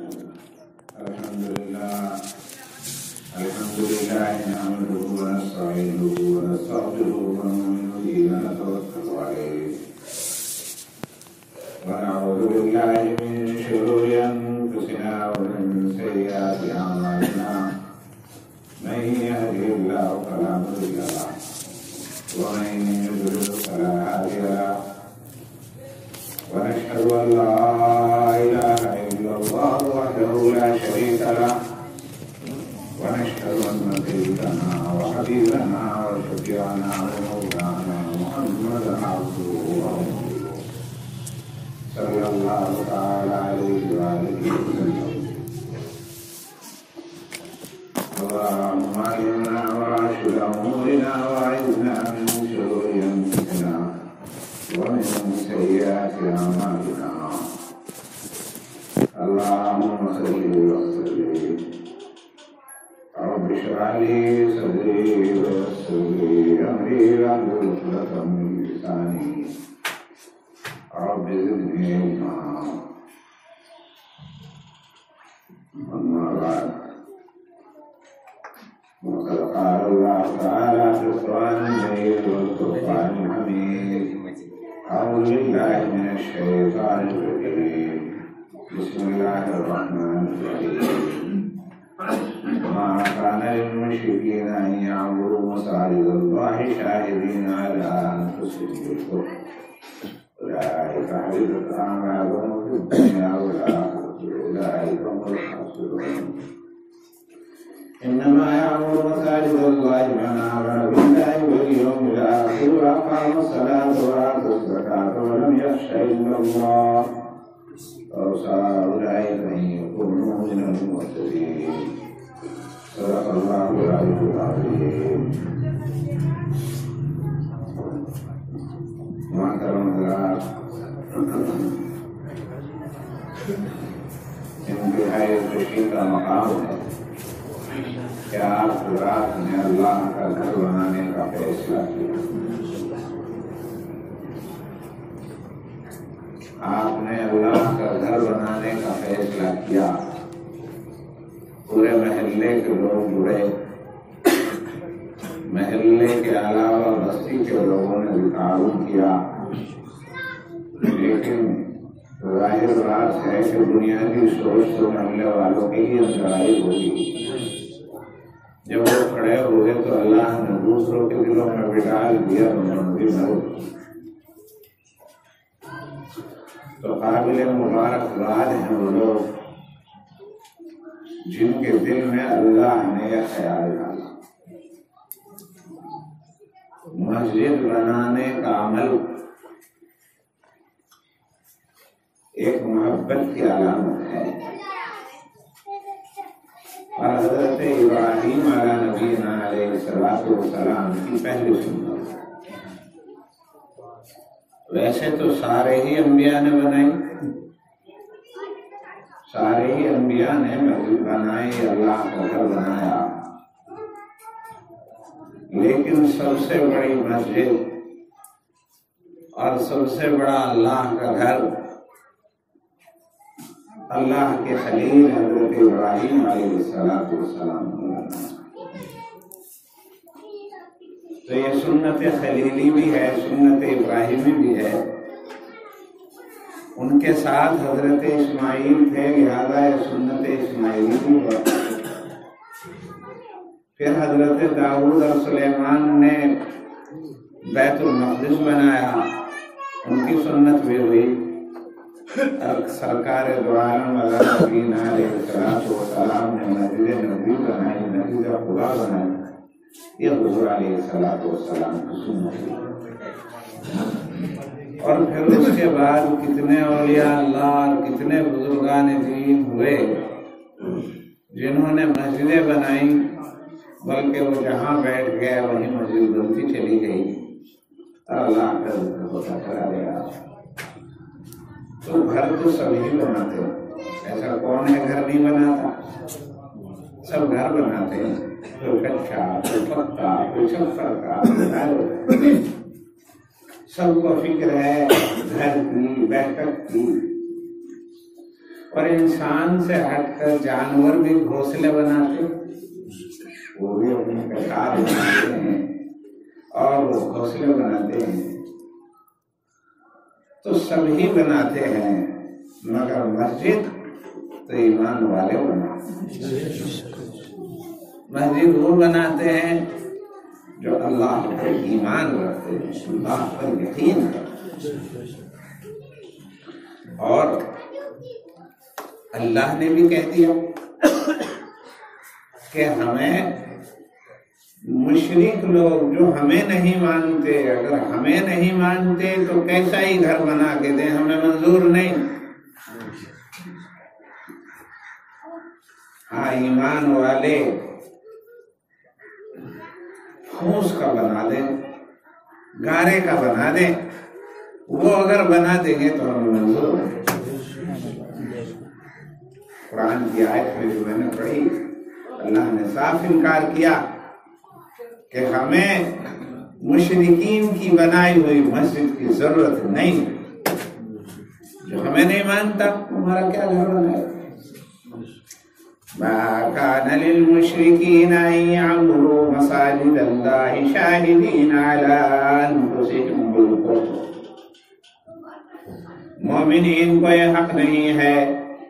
الحمد لله نحمده ونستعينه ونستغفره ونؤمن به ونتوكل عليه ونعوذ بالله من شرور أنفسنا ومن سيئات أعمالنا من يهده الله فلا مضل له ومن يضلل فلا هادي له ونشهد أن لا إله إلا الله وحده لا شريك له ونشهد أن سيدنا وحبيبنا وشفيعنا ومولانا محمدا عبده ورسوله صلى الله تعالى عليه وآله وسلم. اللهم علمنا وراشد أمورنا وأعذنا من شرور أنفسنا ومن سيئات أعمالنا. اللهم صل وسلم. رب اشرح لي صدري ويسر لي أمري واحلل عقدة من لساني رب زدني علما. أما بعد وقد قال الله تعالى في القرآن المجيد والفرقان الحميد أعوذ بالله من الشيطان الرجيم بسم الله الرحمن الرحيم. ما كان للمشركين أن يعبدوا مساجد الله شاهدين على أنفسهم بالكفر أولئك حبطت أعمالهم في الدنيا والآخرة أولئك هم الخاسرون. إنما يعمر مساجد الله من آمن بالله واليوم الآخر وأقام الصلاة وآتى الزكاة ولم يخش إلا الله وأرسل أولئك أن يكونوا من المهتدين. صدق الله العلي العظيم. محترم حضرات، انتہائی خوشی کا مقام ہے کہ آپ رات نے اللہ کا گھر بنانے کا فیصلہ کیا. آپ نے اللہ کا گھر بنانے کا فیصلہ کیا. پورے محلے کے لوگ جڑے. محلے کے علاوہ بستی کے لوگوں نے بھی تعاون کیا. لیکن ظاہر بات ہے کہ بنیادی سوچ تو محلے والوں کی ہی اندرائی ہوگی. جب وہ کھڑے ہوئے تو اللہ نے دوسروں کے دلوں میں بٹھال دیا تو قابل مبارک بات ہیں وہ لوگ جن کے دل میں اللہ نے یہ خیال ڈالا. مسجد بنانے کا عمل ایک محبت کی علامت ہے. اور حضرت ابراہیم علیہ نبینا علیہ السلام کی پہلی سنت. ویسے تو سارے ہی انبیاء نے بنائی، سارے ہی انبیاء نے مسجد بنائی، اللہ کا گھر بنایا. لیکن سب سے بڑی مسجد اور سب سے بڑا اللہ کا گھر اللہ کے خلیل حضرت ابراہیم علیہ السلام نے بنایا. تو یہ سنت خلیلی بھی ہے، سنت ابراہیمی بھی ہے. ان کے ساتھ حضرت اسماعیل تھے، لہذا یہ سنت اسماعیلی بھی ہے. پھر حضرت داؤد اور سلیمان نے بیت المقدس بنایا، ان کی سنت بھی ہوئی. سرکار دو عالم علیہ السلام نے مسجد نبوی بنائی، مسجد خدا بنائی. یہ حضور علیہ السلام کی سنت ہے. اور پھر اس کے بعد کتنے اولیاء اللہ اور کتنے بزرگان دین ہوئے جنہوں نے مسجدیں بنائی، بلکہ وہ جہاں بیٹھ گئے وہیں مسجد بنتی چلی گئی اور اللہ کا ذکر ہوتا چلا گیا. تو گھر تو سبھی بناتے ہیں، ایسا کون ہے گھر نہیں بناتا؟ سب گھر بناتے ہیں. کوئی کچا، کوئی پکا، کوئی چھپر کا، سب کو فکر ہے گھر کی، بیٹھک کی. اور انسان سے ہٹ کر جانور بھی گھونسلے بناتے، وہ بھی اپنے کٹار بناتے ہیں اور وہ گھونسلے بناتے ہیں، تو سبھی بناتے ہیں، مگر مسجد تو ایمان والے بناتے ہیں۔ مسجد وہ بناتے ہیں جو اللہ پر ایمان رکھتے ہیں، اللہ پر یقین کرتے ہیں۔ اور اللہ نے بھی کہہ دیا کہ ہمیں مشرک لوگ جو ہمیں نہیں مانتے، اگر ہمیں نہیں مانتے تو کیسا ہی گھر بنا کے دیں، ہمیں منظور نہیں۔ ہاں ایمان والے پھوس کا بنا دیں، گارے کا بنا دیں، وہ اگر بنا دیں گے تو ہمیں منظور ہے۔ قرآن کی آیت میں جو میں نے پڑھی، اللہ نے صاف انکار کیا کہ ہمیں مشرکین کی بنائی ہوئی مسجد کی ضرورت نہیں، جو ہمیں نہیں مانتا ہمارا کیا گھر بنائے۔ ما كان للمشركين أن يعمروا مساجد الله شاهدين على أنفسهم بالكفر، مومنین کو یہ حق نہیں ہے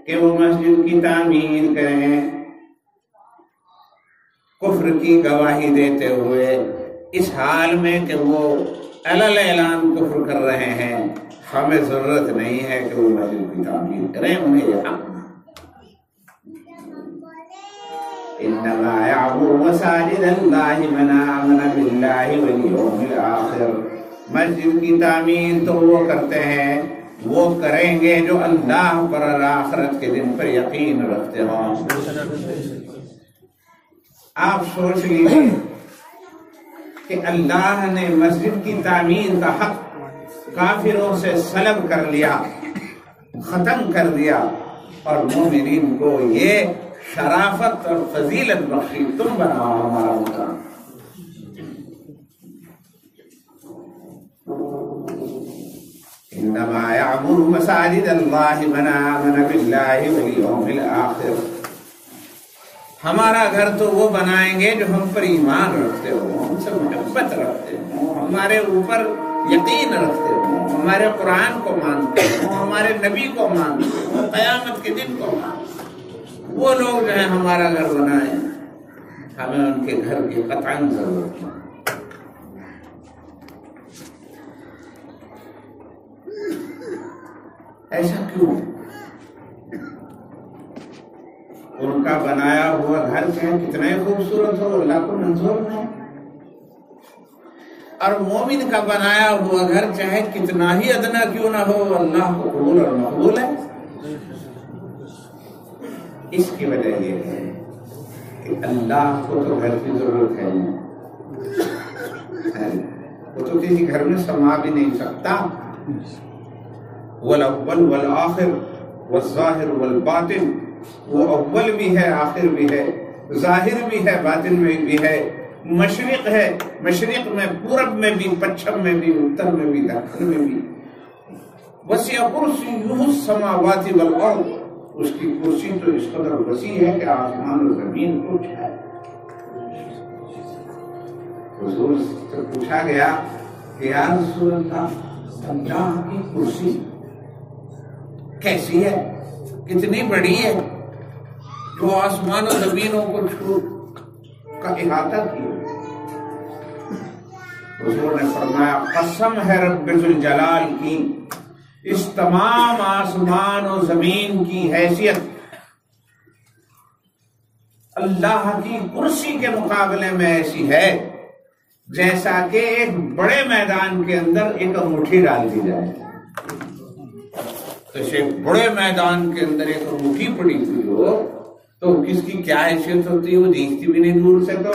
کہ وہ مسجد کی تعمیر کریں کفر کی گواہی دیتے ہوئے، اس حال میں کہ وہ علل اعلان کفر کر رہے ہیں۔ ہمیں ضرورت نہیں ہے کہ وہ مسجد کی تعمیر کریں، انہیں یہ حق نہیں۔ انما يعمر مساجد الله من آمن بالله واليوم الآخر، مسجد کی تعمیر تو وہ کرتے ہیں، وہ کریں گے جو اللہ پر اور آخرت کے دن پر یقین رکھتے ہوں۔ آپ سوچ لیجیے کہ اللہ نے مسجد کی تعمیر کا حق کافروں سے سلب کر لیا، ختم کر دیا، اور مومنین کو یہ شرافت اور فضیلت بخشی، تم بناؤ ہمارا مکان۔ انما يعمر مساجد الله من آمن بالله واليوم الآخر، ہمارا گھر تو وہ بنائیں گے جو ہم پر ایمان رکھتے ہوں، ہم سے محبت رکھتے ہوں، ہمارے اوپر یقین رکھتے ہوں، ہمارے قرآن کو مانتے ہوں، ہمارے نبی کو مانتے ہوں، قیامت کے دن کو مانتے ہوں۔ وہ لوگ جو ہیں ہمارا گھر بنائیں، ہمیں ان کے گھر کی قطعاً ضرورت ہے۔ ایسا کیوں؟ ان کا بنایا ہوا گھر چاہے کتنا ہی خوبصورت ہو، اللہ کو منظور نہیں، اور مومن کا بنایا ہوا گھر چاہے کتنا ہی ادنا کیوں نہ ہو، اللہ کو قبول اور مقبول ہے۔ اس کی وجہ یہ ہے کہ اللہ کو تو گھر کی ضرورت ہے نہیں، وہ تو کسی گھر میں سما بھی نہیں سکتا۔ والاول والآخر والظاہر والباطن، وہ اول بھی ہے، آخر بھی ہے، ظاہر بھی ہے، باطن میں بھی ہے، مشرق ہے، مشرق میں، پورب میں بھی، پچھم میں بھی، اتر میں بھی، دکن میں بھی۔ وسع کرسیہ السماوات والارض، اس کی کرسی تو اس قدر وسیع ہے کہ آسمان و زمین کو اٹھائے۔ حضور سے پوچھا گیا کہ یا رسول اللہ، اللہ کی کرسی کیسی ہے، کتنی بڑی ہے، جو آسمان و زمینوں کو چھو کا احاطہ کیا۔ حضور نے فرمایا قسم ہے رب ذوالجلال کی، اس تمام آسمان و زمین کی حیثیت اللہ کی کرسی کے مقابلے میں ایسی ہے جیسا کہ ایک بڑے میدان کے اندر ایک انگوٹھی ڈال دی جائے۔ تو ایک بڑے میدان کے اندر ایک انگوٹھی پڑی ہوئی ہو تو کس کی کیا حیثیت ہوتی ہے، وہ دیکھتی بھی نہیں دور سے۔ تو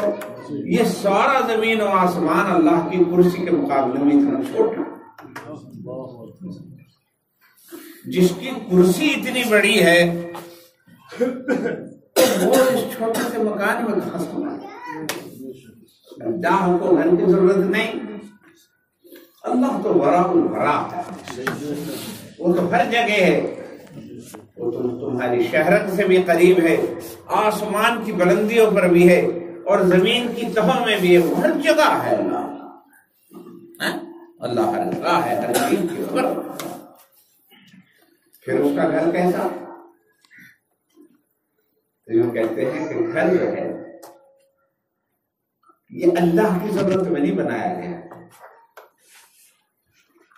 یہ سارا زمین و آسمان اللہ کی کرسی کے مقابلے میں اتنا چھوٹا، جس کی کرسی اتنی بڑی ہے وہ اس چھوٹے سے مکان میں کہاں سنا ہے۔ اللہ کو گھر کی ضرورت نہیں، اللہ تو ورا الورا ہے، وہ تو ہر جگہ ہے، وہ تمہاری شہرت سے بھی قریب ہے، آسمان کی بلندیوں پر بھی ہے اور زمین کی تہوں میں بھی ہے، وہ ہر جگہ ہے اللہ، اللہ ہر جگہ ہے، ہر چیز کی خبر۔ پھر اس کا گھر کیسا؟ جو کہتے ہیں کہ گھر جو ہے یہ اللہ کی ضرورت میں نہیں بنایا گیا،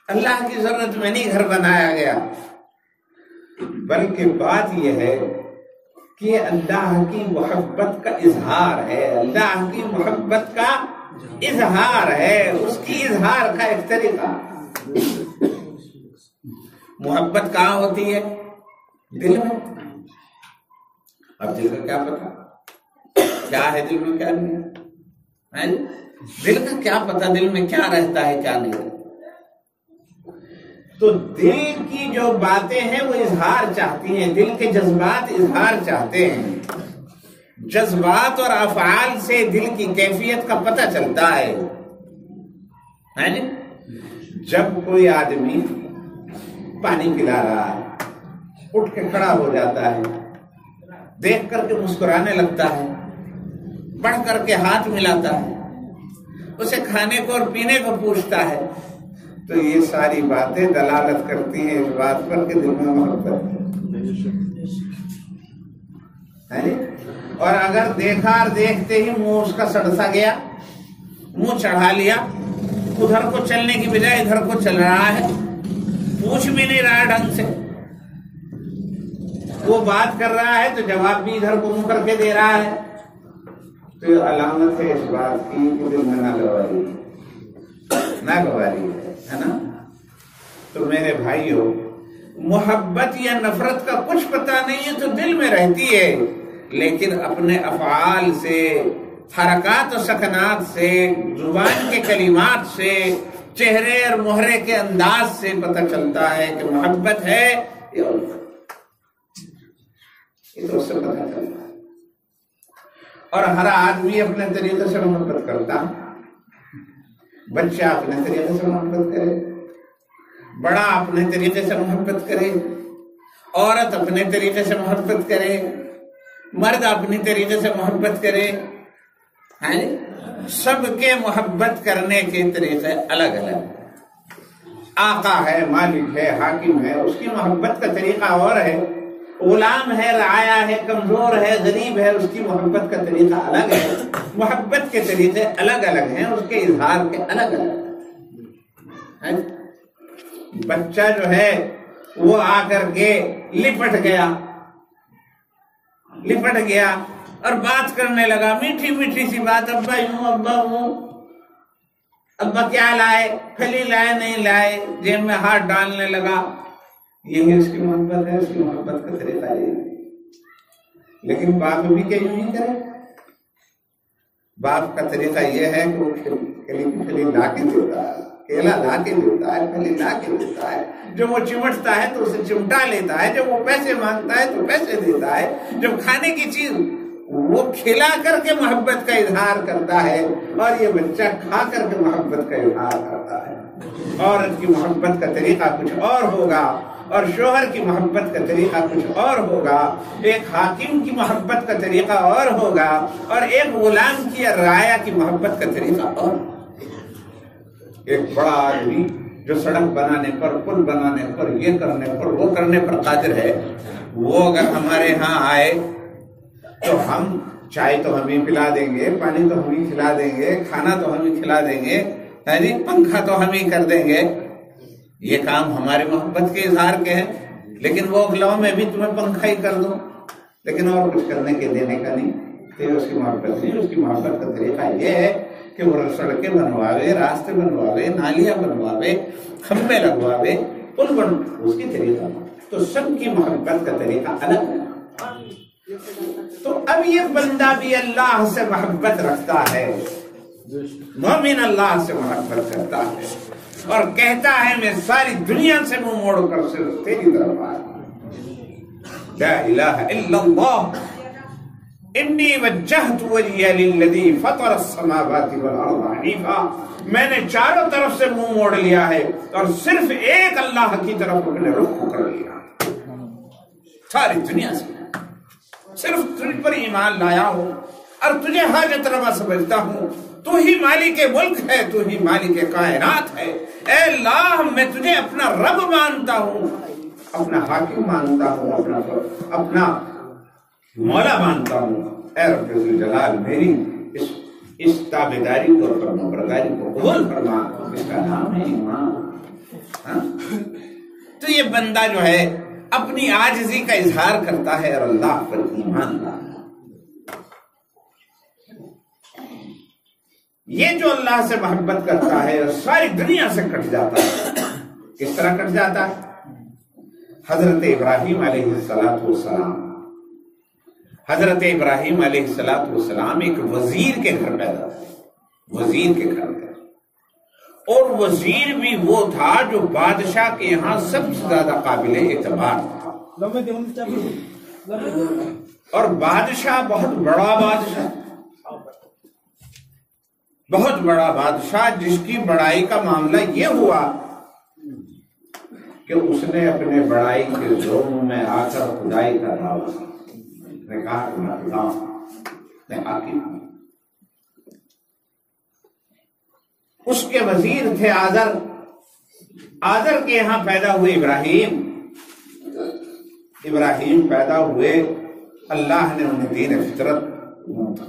اللہ کی ضرورت میں نہیں گھر بنایا گیا، بلکہ بات یہ ہے کہ اللہ کی محبت کا اظہار ہے، اللہ کی محبت کا اظہار ہے، اس کی اظہار کا ایک طریقہ۔ محبت کہاں ہوتی ہے؟ دل میں۔ اب دل کا کیا پتا کیا ہے دل میں کیا نہیں ہے؟ دل کا کیا پتا دل میں کیا رہتا ہے کیا نہیں رہتا؟ تو دل کی جو باتیں ہیں وہ اظہار چاہتی ہیں، دل کے جذبات اظہار چاہتے ہیں۔ جذبات اور افعال سے دل کی کیفیت کا پتہ چلتا ہے۔ جب کوئی آدمی پانی پلا رہا ہے، اٹھ کے کھڑا ہو جاتا ہے، دیکھ کر کے مسکرانے لگتا ہے، بڑھ کر کے ہاتھ ملاتا ہے، اسے کھانے کو اور پینے کو پوچھتا ہے، تو یہ ساری باتیں دلالت کرتی ہیں اس بات پر کہ دل میں محبت ہے۔ اور اگر دیکھا اور دیکھتے ہی منہ اس کا سڑسا گیا، منہ چڑھا لیا، ادھر کو چلنے کی بجائے ادھر کو چل رہا ہے، پوچھ بھی نہیں رہا ڈھنگ سے، وہ بات کر رہا ہے تو جواب بھی ادھر کو منہ کر کے دے رہا ہے، تو یہ علامت ہے اس بات کی کہ دل میں ناگواری ہے نا۔ تو میرے بھائیوں، محبت یا نفرت کا کچھ پتہ نہیں ہے تو دل میں رہتی ہے، لیکن اپنے افعال سے، حرکات و سکنات سے، زبان کے کلمات سے، چہرے اور مہرے کے انداز سے پتہ چلتا ہے کہ محبت ہے یا الفت، یہ تو اس سے پتہ چلتا ہے۔ اور ہر آدمی اپنے طریقے سے محبت کرتا، بچہ اپنے طریقے سے محبت کرے، بڑا اپنے طریقے سے محبت کرے، عورت اپنے طریقے سے محبت کرے، مرد اپنی طریقے سے محبت کرے، سب کے محبت کرنے کے طریقے الگ الگ۔ آقا ہے، مالک ہے، حاکم ہے، اس کی محبت کا طریقہ اور ہے، غلام ہے، رعایا ہے، کمزور ہے، غریب ہے، اس کی محبت کا طریقہ الگ ہے، محبت کے طریقے الگ الگ ہیں، اس کے اظہار کے الگ الگ ہیں۔ بچہ جو ہے وہ آ کر کے لپٹ گیا اور بات کرنے لگا، میٹھی میٹھی سی بات، ابا یوں، ابا ہوں، ابا کیا لائے، پھلی لائے نہیں لائے، جیب میں ہاتھ ڈالنے لگا۔ یہی اس کی محبت ہے، اس کی محبت کا طریقہ یہ ہے۔ لیکن باپ بھی کیا یوں ہی کرے؟ باپ کا طریقہ یہ ہے کہ وہ پھلی لا کے دیتا ہے، کیلا لا کے دیتا ہے، پھلی لا کے دیتا ہے، جب وہ چمٹتا ہے تو اسے چمٹا لیتا ہے، جب وہ پیسے مانگتا ہے تو پیسے دیتا ہے، جب کھانے کی چیز وہ کھلا کر کے محبت کا اظہار کرتا ہے، اور یہ بچہ کھا کر کے محبت کا اظہار کرتا ہے۔ عورت کی محبت کا طریقہ کچھ اور ہوگا، اور شوہر کی محبت کا طریقہ کچھ اور ہوگا، ایک حاکم کی محبت کا طریقہ اور ہوگا، اور ایک غلام کی یا رعایا کی محبت کا طریقہ اور۔ ایک بڑا آدمی جو سڑک بنانے پر، پل بنانے پر، یہ کرنے پر، وہ کرنے پر قادر ہے، وہ اگر ہمارے ہاں آئے تو ہم چائے تو ہم ہی پلا دیں گے، پانی تو ہم ہی کھلا دیں گے، کھانا تو ہم ہی کھلا دیں گے، پنکھا تو ہم ہی کر دیں گے۔ یہ کام ہماری محبت کے اظہار کے ہیں، لیکن وہ اگلاؤ میں بھی تمہیں پنکھا ہی کر دوں، لیکن اور کچھ کرنے کے دینے کا نہیں، تو اس کی محبت نہیں۔ اس کی محبت کا طریقہ یہ ہے کہ وہ سڑکیں بنواوے، راستے بنواوے، نالیاں بنواوے، کھمبے لگواوے، پل بنواوے، اس کی طریقہ۔ تو سب کی محبت کا طریقہ الگ ہے۔ تو اب یہ بندہ بھی اللہ سے محبت رکھتا ہے، مومن اللہ سے محبت کرتا ہے، اور کہتا ہے میں ساری دنیا سے منہ موڑ کر صرف تیری طرف آیا، لا الہ الا اللہ، انی وجہت وجہی للذی فطر السماوات والارض حنیفا، میں نے چاروں طرف سے منہ موڑ لیا ہے اور صرف ایک اللہ کی طرف اپنے رخ کو کر لیا، ساری دنیا سے صرف تجھ پر ایمان لایا ہوں اور تجھے حاجت روا سمجھتا ہوں. تو ہی مالک ملک ہے, تو ہی مالک کائنات ہے. اے اللہ میں تجھے اپنا رب مانتا ہوں, اپنا حاکم مانتا ہوں, اپنا مولا مانتا ہوں. اے رب ذوالجلال میری اس تابعداری کو اور فرمانبرداری کو قبول فرما. اس کا نام ہے ایمان. تو یہ بندہ جو ہے اپنی عاجزی کا اظہار کرتا ہے اور اللہ پر ایمان لاتا ہے. یہ جو اللہ سے محبت کرتا ہے اور ساری دنیا سے کٹ جاتا ہے. کس طرح کٹ جاتا ہے؟ حضرت ابراہیم علیہ السلام حضرت ابراہیم علیہ السلام ایک وزیر کے گھر پیدا ہوئے. وزیر کے گھر میں, اور وزیر بھی وہ تھا جو بادشاہ کے یہاں سب سے زیادہ قابل اعتبار تھا. اور بادشاہ بہت بڑا بادشاہ, بہت بڑا بادشاہ, جس کی بڑائی کا معاملہ یہ ہوا کہ اس نے اپنے بڑائی کے زور میں آ کر خدائی کا دعویٰ نے کہا کہ میں خدا میں حاکم ہوں. اس کے وزیر تھے آذر. آذر کے یہاں پیدا ہوئے ابراہیم. ابراہیم پیدا ہوئے, اللہ نے انہیں دین فطرت,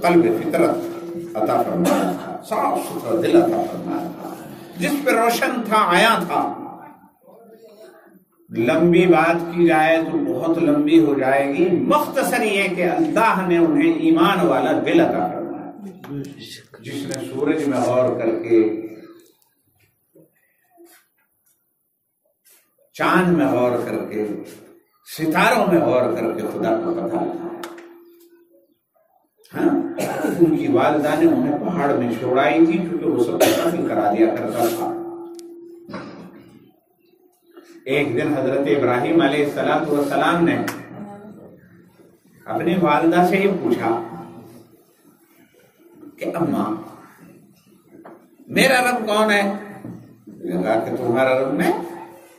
قلب فطرت عطا فرمایا تھا, صاف ستھرا دل عطا فرمایا تھا, جس پہ روشن تھا, آیا تھا. لمبی بات کی جائے تو بہت لمبی ہو جائے گی. مختصر یہ کہ اللہ نے انہیں ایمان والا دل عطا فرمایا, جس نے سورج میں غور کر کے, چاند میں غور کر کے, ستاروں میں غور کر کے خدا کو پتہ لگا. ہاں, ان کی والدہ نے انہیں پہاڑ میں چھوڑائی تھی کیونکہ وہ سب قتل کرا دیا کرتا تھا. ایک دن حضرت ابراہیم علیہ السلام نے اپنی والدہ سے یہ پوچھا کہ اماں میرا رب کون ہے؟ کہا کہ تمہارا رب میں,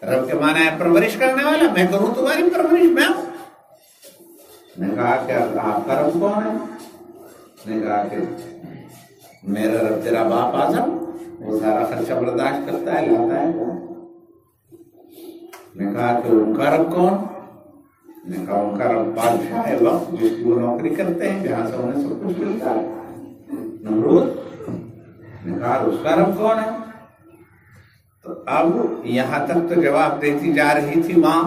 رب کے معنی ہے پرورش کرنے والا, میں کروں تمہاری پرورش میں ہوں. نے کہا کہ آپ کا رب کون ہے؟ نے کہا کہ میرا رب تیرا باپ اعظم, وہ سارا خرچہ برداشت کرتا ہے, لاتا ہے. نے کہا کہ ان کا رب کون؟ نے کہا ان کا رب بادشاہ ہے وقت, جس کی وہ نوکری کرتے ہیں, جہاں سے انہیں سب کچھ ملتا ہے, نمرود. نے کہا اس کا رب کون ہے؟ تو اب یہاں تک تو جواب دیتی جا رہی تھی ماں.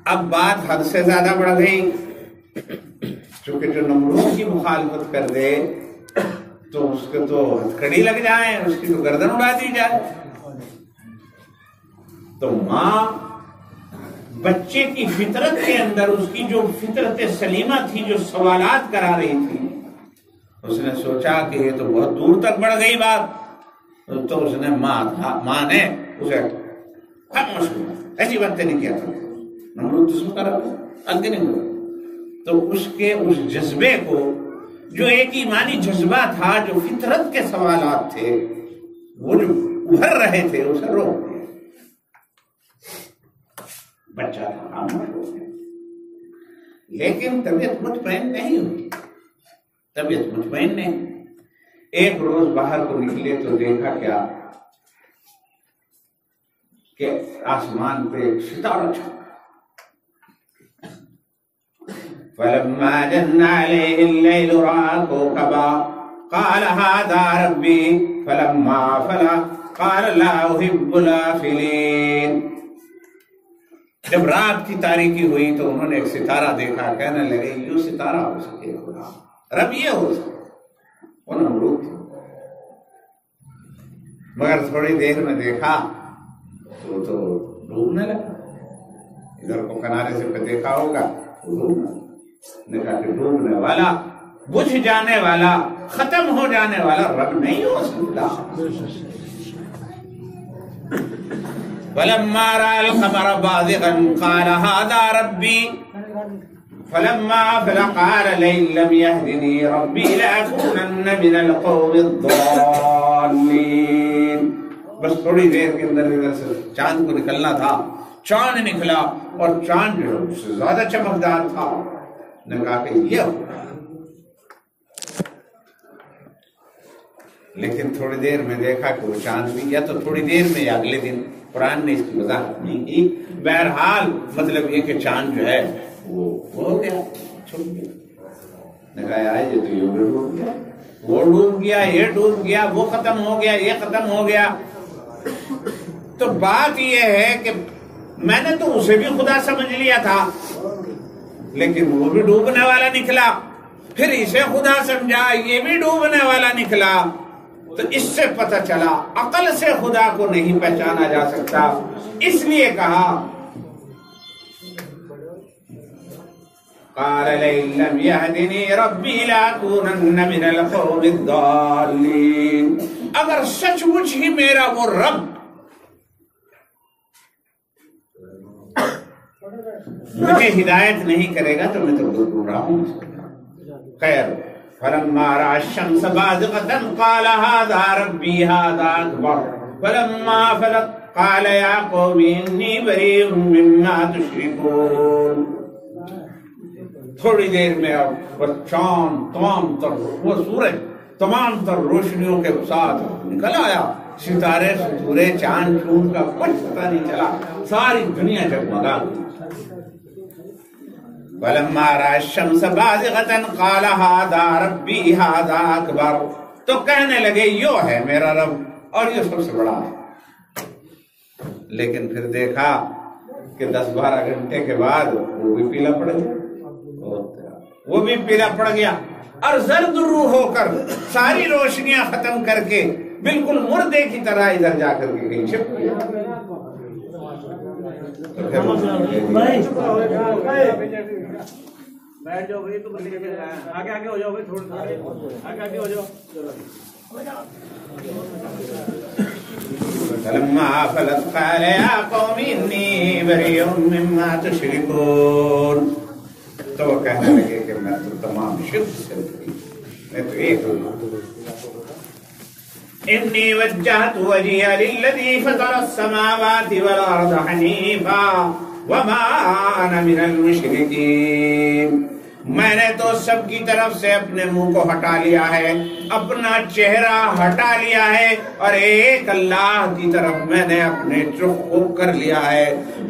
اب بات حد سے زیادہ بڑھ گئی, چونکہ جو نمرود کی مخالفت کر دے تو اس کو تو ہتھکڑی لگ جائے, اس کی تو گردن اڑا دی جائے. تو ماں بچے کی فطرت کے اندر, اس کی جو فطرت سلیمہ تھی, جو سوالات کرا رہی تھی, اس نے سوچا کہ یہ تو بہت دور تک بڑھ گئی بات. تو اس نے ماں نے اسے ایسی باتیں نہیں کیا تھا, نمرود تو کرا آگے نہیں ہوا. تو اس کے اس جذبے کو, جو ایک ایمانی جذبہ تھا, جو فطرت کے سوالات تھے, وہ جو ابھر رہے تھے, اسے روک دیا. بچہ تھا, خاموش ہو گیا. لیکن طبیعت مطمئن نہیں ہوئی, طبیعت مطمئن نہیں. ایک روز باہر کو نکلے تو دیکھا کیا کہ آسمان پہ ایک ستارہ چھپا. فلما جن عليه الليل رأى كوكبا قال هذا ربي فلما أفل قال لا أحب الآفلين. جب رات کی تاریکی ہوئی تو انہوں نے ایک ستارہ دیکھا, کہنے لگے یہ ستارہ ہو سکے خدا, رب یہ ہو سکے. وہ نمرود تھے, مگر تھوڑی دیر میں دیکھا تو ڈوبنے لگا. ادھر کو کنارے سے پہ دیکھا ہوگا تو ڈوبنا. نے کہا کہ ڈوبنے والا, بجھ جانے والا, ختم ہو جانے والا رب نہیں ہو سکتا. فلما رأى القمر بازغا قال هذا ربي فلما أفل قال لئن لم يهدني ربي لأكونن من القوم الضالين. بس تھوڑی دیر کے اندر ادھر سے چاند کو نکلنا تھا, چاند نکلا اور چاند جو اس سے زیادہ چمکدار تھا. نے کہا کہ یہ ہوگا. لیکن تھوڑی دیر میں دیکھا کہ وہ چاند بھی یا تو تھوڑی دیر میں یا اگلے دن، قرآن نے اس کی وضاحت نہیں کی. بہرحال مطلب یہ کہ چاند جو ہے وہ ہو گیا، چھپ گیا. نے کہا یہ تو یہ ڈوب گیا، وہ ڈوب گیا، یہ ڈوب گیا، وہ ختم ہو گیا، یہ ختم ہو گیا. تو بات یہ ہے کہ میں نے تو اسے بھی خدا سمجھ لیا تھا، لیکن وہ بھی ڈوبنے والا نکلا. پھر اسے خدا سمجھا، یہ بھی ڈوبنے والا نکلا. تو اس سے پتہ چلا عقل سے خدا کو نہیں پہچانا جا سکتا. اس لیے کہا قال لئن لم يهدني ربي لأكونن من القوم الضالين. اگر سچ مچ ہی میرا وہ رب مجھے ہدایت نہیں کرے گا تو میں تو گمراہ ہوں. خیر، فلما رأى الشمس بازغة قال هذا ربي هذا أكبر فلما أفلت قال يا قوم إني بريء مما تشركون. تھوڑی دیر میں اب چاند تمام تر، وہ سورج تمام تر روشنیوں کے ساتھ نکل آیا. ستارے ستورے چاند چوند کا کچھ پتہ نہیں چلا، ساری دنیا جگمگا. فلما رأى الشمس بازغة قال هذا ربي هذا أكبر. تو کہنے لگے یہ ہے میرا رب اور یہ سب سے بڑا ہے. لیکن پھر دیکھا کہ 10-12 گھنٹے کے بعد وہ بھی پیلا پڑ گیا، وہ بھی پیلا پڑ گیا اور زرد روح ہو کر ساری روشنیاں ختم کر کے بالکل مردے کی طرح ادھر جا کر کے کہیں چھپ گیا. بیٹھ جاؤ بھائی، تو آگے آگے ہو جاؤ بھائی، تھوڑا آگے آگے ہو جاؤ. فلما أفلت قال يا قوم إني بريء مما تشركون. تو وہ کہنے لگے کہ میں تو تمام شرک سے بری، میں تو ایک ہوں. إني وجهت وجهي للذي فطر السماوات والأرض حنيفا وما أنا من المشركين. میں نے تو سب کی طرف سے اپنے منہ کو ہٹا لیا ہے، اپنا چہرہ ہٹا لیا ہے اور ایک اللہ کی طرف میں نے اپنے رخ کو کر لیا ہے.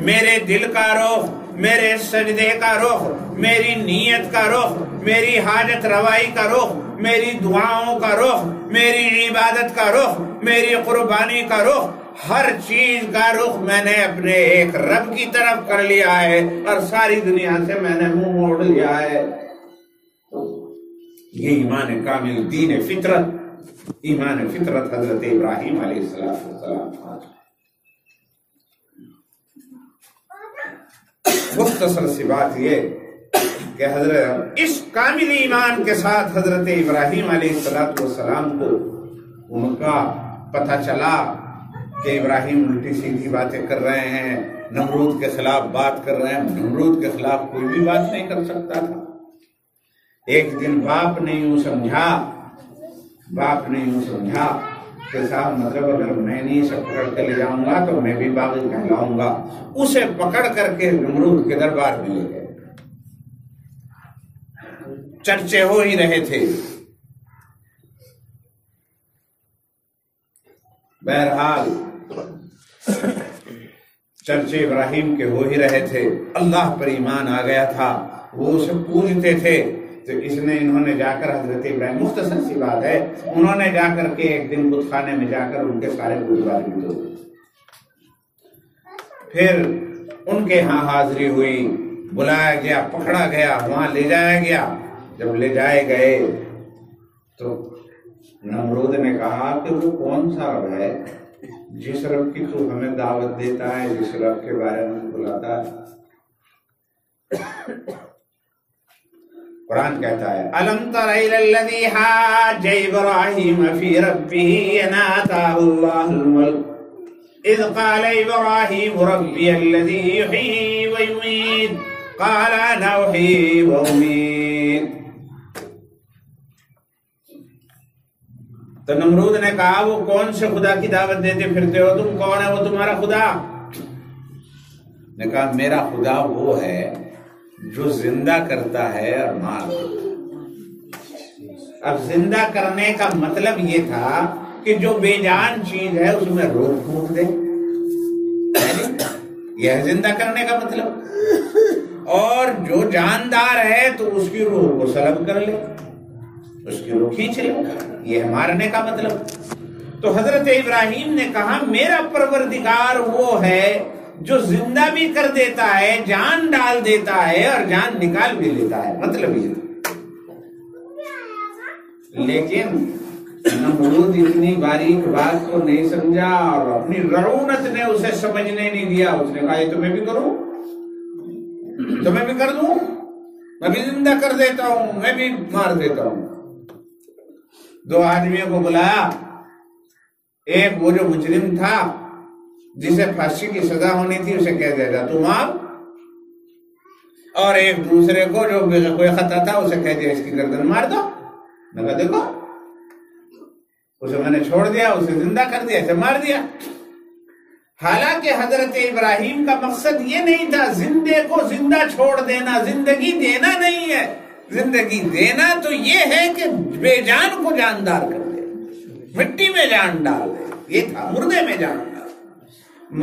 میرے دل کا رخ، میرے سجدے کا رخ، میری نیت کا رخ، میری حاجت روائی کا رخ، میری دعاؤں کا رخ، میری عبادت کا رخ، میری قربانی کا رخ، ہر چیز کا رخ میں نے اپنے ایک رب کی طرف کر لیا ہے اور ساری دنیا سے میں نے منہ موڑ لیا ہے. یہ ایمان کامل، دین فطرت، ایمان فطرت حضرت ابراہیم علیہ السلام. مختصر سی بات یہ کہ حضرت اس کامل ایمان کے ساتھ حضرت ابراہیم علیہ السلام کو ان کا پتہ چلا کہ ابراہیم الٹی سیدھی باتیں کر رہے ہیں، نمرود کے خلاف بات کر رہے ہیں. نمرود کے خلاف کوئی بھی بات نہیں کر سکتا تھا. ایک دن باپ نے یوں سمجھا کہ صاحب مطلب اگر میں نہیں اسے پکڑ کے لے جاؤں گا تو میں بھی باغی کہلاؤں گا. اسے پکڑ کر کے نمرود کے دربار میں لے گئے. چرچے ہو ہی رہے تھے. بہرحال چرچے ابراہیم کے ہو ہی رہے تھے. اللہ پر ایمان آ گیا تھا، وہ اسے پوجتے تھے. تو انہوں نے جا کر حضرت ابراہیم، مختصر سی بات ہے، انہوں نے جا کر کے ایک دن بت خانے میں جا کر ان کے سارے بت بازی دو. پھر ان کے ہاں حاضری ہوئی، بلایا گیا، پکڑا گیا، وہاں لے جایا گیا. جب لے جائے گئے تو نمرود نے کہا کہ وہ کون سا رب ہے جس رب کی تو ہمیں دعوت دیتا ہے، جس رب کے بارے میں بلاتا ہے؟ قرآن کہتا ہے أَلَمْ تَرَ إِلَى الَّذِي حَاجَّ إِبْرَاهِيمَ فِي رَبِّهِ أَنْ آتَاهُ اللَّهُ الْمُلْكَ إِذْ قَالَ إِبْرَاهِيمُ رَبِّيَ الَّذِي يُحْيِي وَيُمِيتُ قَالَ أَنَا أُحْيِي وَأُمِيتُ. تو نمرود نے کہا وہ کون سے خدا کی دعوت دیتے پھرتے ہو تم؟ کون ہے وہ تمہارا خدا؟ نے کہا میرا خدا وہ ہے جو زندہ کرتا ہے اور مار دیتا ہے۔ اب زندہ کرنے کا مطلب یہ تھا کہ جو بے جان چیز ہے اس میں روک پھونک دے، یہ زندہ کرنے کا مطلب، اور جو جاندار ہے تو اس کی روح کو سلب کر لے، اس کی روح کھینچ لے، یہ مارنے کا مطلب۔ تو حضرت ابراہیم نے کہا میرا پروردگار وہ ہے جو زندہ بھی کر دیتا ہے، جان ڈال دیتا ہے اور جان نکال بھی لیتا ہے، مطلب یہ۔ لیکن نمرود اتنی باریک بات کو نہیں سمجھا اور اپنی رعونت نے اسے سمجھنے نہیں دیا۔ اس نے کہا یہ تو میں بھی کروں، تو میں بھی کر دوں، میں بھی زندہ کر دیتا ہوں، میں بھی مار دیتا ہوں۔ دو آدمیوں کو بلایا، ایک وہ جو مجرم تھا جسے پھانسی کی سزا ہونی تھی اسے کہہ دیا تم آپ، اور ایک دوسرے کو جو کوئی خطا تھا اسے کہہ دیا اس کی گردن مار دو۔ میں کہا دیکھو اسے میں نے چھوڑ دیا، اسے زندہ کر دیا، اسے مار دیا۔ حالانکہ حضرت ابراہیم کا مقصد یہ نہیں تھا زندے کو زندہ چھوڑ دینا، زندگی دینا نہیں ہے۔ زندگی دینا تو یہ ہے کہ بے جان کو جاندار کر دے، مٹی میں جان ڈال دے، یہ تھا مردے میں جان ڈال۔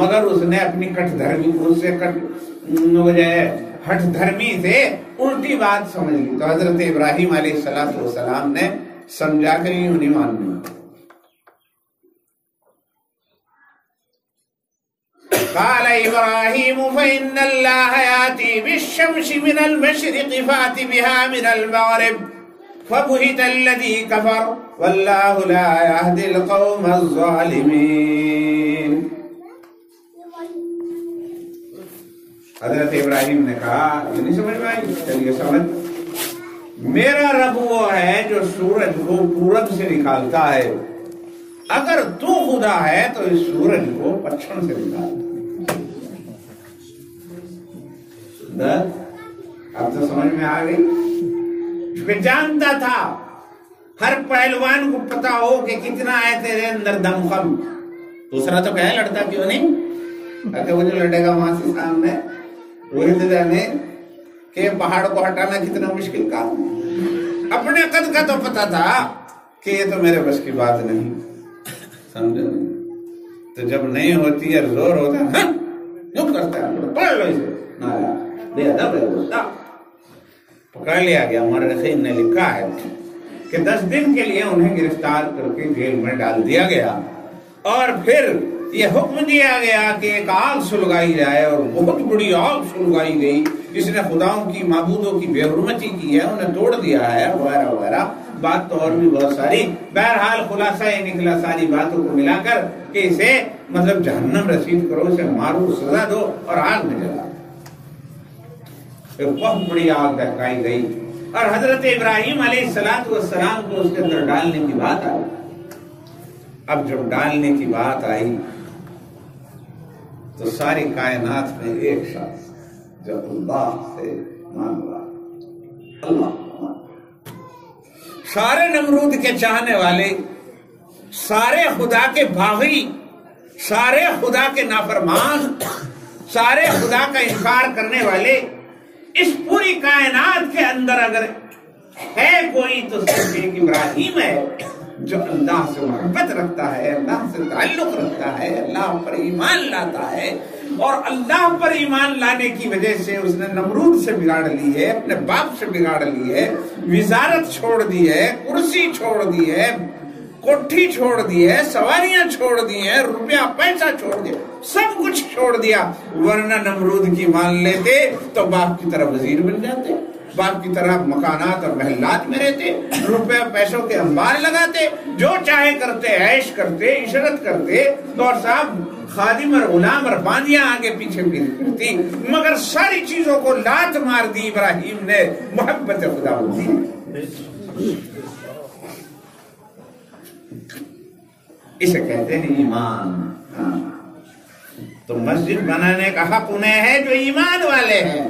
مگر اس نے اپنی کٹ دھرمی اس سے ہٹ دھرمی سے الٹی بات سمجھ لی۔ تو حضرت ابراہیم علیہ السلام نے سمجھا کر یوں نہیں ماننا۔ قال ابراہیم فإن اللہ یاتی بالشمس من المشرق فأت بها من المغرب فبہت الذی کفر واللہ لا یہدی القوم الظالمین۔ حضرت ابراہیم نے کہا یہ نہیں سمجھ میں آئی؟ چلیے سمجھ، میرا رب وہ ہے جو سورج کو پورب سے نکالتا ہے، اگر تو خدا ہے تو اس سورج کو پچھم سے نکالتا۔ اب تو سمجھ میں آ گئی۔ میں جانتا تھا، ہر پہلوان کو پتا ہو کہ کتنا ہے تیرے اندر دم خم، دوسرا تو کہے لڑتا کیوں نہیں، تاکہ وہ جو لڑے گا وہاں سے سامنے وہی تو جانے کہ پہاڑ کو ہٹانا کتنا مشکل کام۔ اپنے قد کا تو پتا تھا کہ یہ تو میرے بس کی بات نہیں، سمجھو۔ تو جب نہیں ہوتی ہے زور ہوتا ہے یوں کرتا ہے، پڑھ لو اسے، بے ادب ہے، پکڑ لیا گیا۔ مورخین نے لکھا ہے کہ 10 دن کے لیے انہیں گرفتار کر کے جیل میں ڈال دیا گیا، اور پھر یہ حکم دیا گیا کہ ایک آگ سلگائی جائے، اور بہت بڑی آگ سلگائی گئی جس نے خداؤں کی معبودوں کی بے حرمتی کی ہے، انہیں توڑ دیا ہے وغیرہ وغیرہ، بات تو اور بھی بہت ساری۔ بہرحال خلاصہ یہ نکلا ساری باتوں کو ملا کر کہ اسے مطلب جہنم رسید کرو، اسے مارو، سزا دو اور آگ میں جلا۔ بہت بڑی آگ دہکائی گئی، اور حضرت ابراہیم علیہ السلام کو اس کے اندر ڈالنے کی بات آئی۔ اب جب ڈالنے کی بات آئی تو ساری کائنات میں ایک شخص جو اللہ سے مانگا، اللہ، سارے نمرود کے چاہنے والے، سارے خدا کے باغی، سارے خدا کے نافرمان، سارے خدا کا انکار کرنے والے، اس پوری کائنات کے اندر اگر ہے کوئی تو صرف ایک ابراہیم ہے جو اللہ سے محبت رکھتا ہے، اللہ سے تعلق رکھتا ہے، اللہ پر ایمان لاتا ہے، اور اللہ پر ایمان لانے کی وجہ سے اس نے نمرود سے بگاڑ لی ہے، اپنے باپ سے بگاڑ لی ہے، وزارت چھوڑ دی ہے، کرسی چھوڑ دی ہے، کوٹھی چھوڑ دی ہے، سواریاں چھوڑ دی ہیں، روپیہ پیسہ چھوڑ دیا، سب کچھ چھوڑ دیا۔ ورنہ نمرود کی مان لیتے تو باپ کی طرح وزیر بن جاتے، باپ کی طرح مکانات اور محلات میں رہتے، روپے پیسوں کے انبار لگاتے، جو چاہے کرتے، عیش کرتے، عشرت کرتے، اور صاحب خادم اور غلام اور باندیاں آگے پیچھے پھرتی، مگر ساری چیزوں کو لات مار دی ابراہیم نے محبت خدا ہوتی۔ اسے کہتے ہیں ایمان۔ تو مسجد بنانے کا حق انہیں ہے جو ایمان والے ہیں۔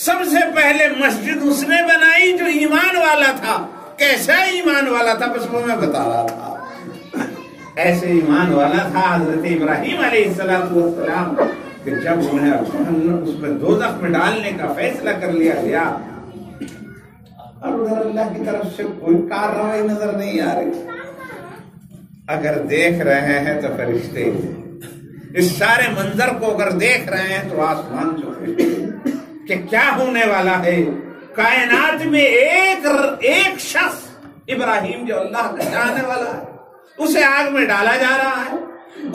سب سے پہلے مسجد اس نے بنائی جو ایمان والا تھا۔ کیسا ایمان والا تھا بس وہ میں بتا رہا تھا۔ ایسے ایمان والا تھا حضرت ابراہیم علیہ السلام، کہ جب انہیں اس میں دوزخ میں ڈالنے کا فیصلہ کر لیا گیا اور ادھر اللہ کی طرف سے کوئی کارروائی نظر نہیں آ رہی. اگر دیکھ رہے ہیں تو فرشتے، اس سارے منظر کو اگر دیکھ رہے ہیں تو آسمان سے فرشتے کہ کیا ہونے والا ہے. کائنات میں ایک شخص ابراہیم جو اللہ کا چاہنے والا ہے اسے آگ میں ڈالا جا رہا ہے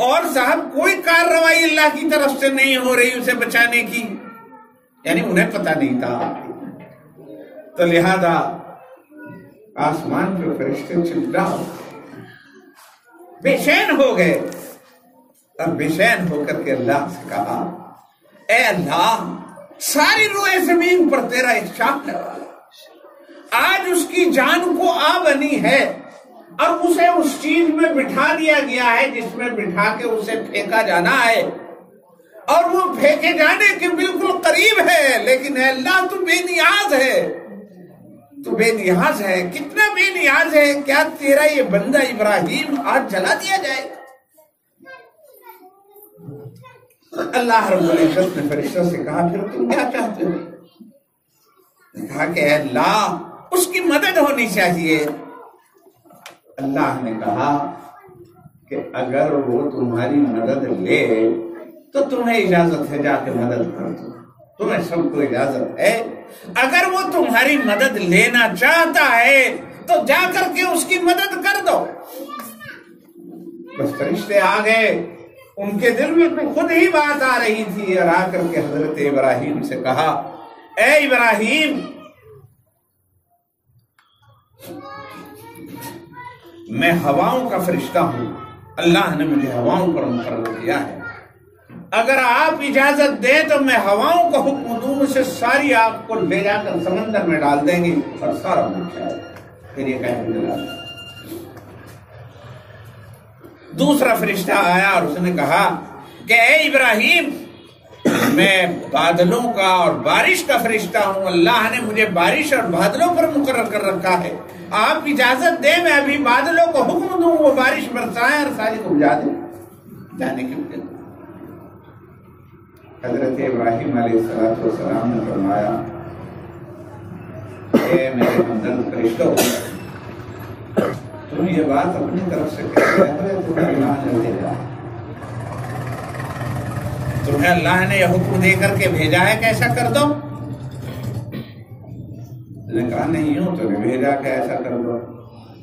اور صاحب کوئی کارروائی اللہ کی طرف سے نہیں ہو رہی اسے بچانے کی. یعنی انہیں پتہ نہیں تھا. تو لہذا آسمان پہ فرشتے چمٹا بے چین ہو گئے اور بے چین ہو کر کے اللہ سے کہا، اے اللہ، ساری روئے زمین پر تیرا ایک چاہنے والا آج اس کی جان کو آ بنی ہے اور اسے اس چیز میں بٹھا دیا گیا ہے جس میں بٹھا کے اسے پھینکا جانا ہے اور وہ پھینکے جانے کے بالکل قریب ہے. لیکن اے اللہ تو بے نیاز ہے، تو بے نیاز ہے. کتنا بے نیاز ہے. کیا تیرا یہ بندہ ابراہیم آج جلا دیا جائے؟ اللہ رب العزت نے فرشتوں سے کہا، پھر تم کیا چاہتے ہو؟ کہا کہ اے اللہ، اس کی مدد ہونی چاہیے. اللہ نے کہا کہ اگر وہ تمہاری مدد لے تو تمہیں اجازت ہے، جا کے مدد کر دو. تمہیں سب کو اجازت ہے. اگر وہ تمہاری مدد لینا چاہتا ہے تو جا کر کے اس کی مدد کر دو. بس فرشتے آ گئے. ان کے دل میں خود ہی بات آ رہی تھی اور آ کر کے حضرت ابراہیم سے کہا، اے ابراہیم، میں ہواؤں کا فرشتہ ہوں. اللہ نے مجھے ہواؤں پر مقرر کیا ہے. اگر آپ اجازت دیں تو میں ہواؤں کو حکم دوں سے ساری آگ کو لے جا کر سمندر میں ڈال دیں گی اور سارا ملک جائے. پھر یہ کہہ دیا. دوسرا فرشتہ آیا اور اس نے کہا کہ اے ابراہیم، میں بادلوں کا اور بارش کا فرشتہ ہوں. اللہ نے مجھے بارش اور بادلوں پر مقرر کر رکھا ہے. آپ اجازت دیں میں ابھی بادلوں کو حکم دوں وہ بارش برسائیں اور ساری کو بجا دیں. جانے کے لیے حضرت ابراہیم علیہ السلام نے فرمایا، اے میرے ہمدرد فرشتوں، تم یہ بات اپنی طرف سے کہہ رہے ہو، تمہیں اللہ نے بھیجا، تمہیں اللہ نے یہ حکم دے کر کے بھیجا ہے کہ ایسا کر دو. نے کہا نہیں، یوں تو نہیں بھیجا کہ ایسا کر دو.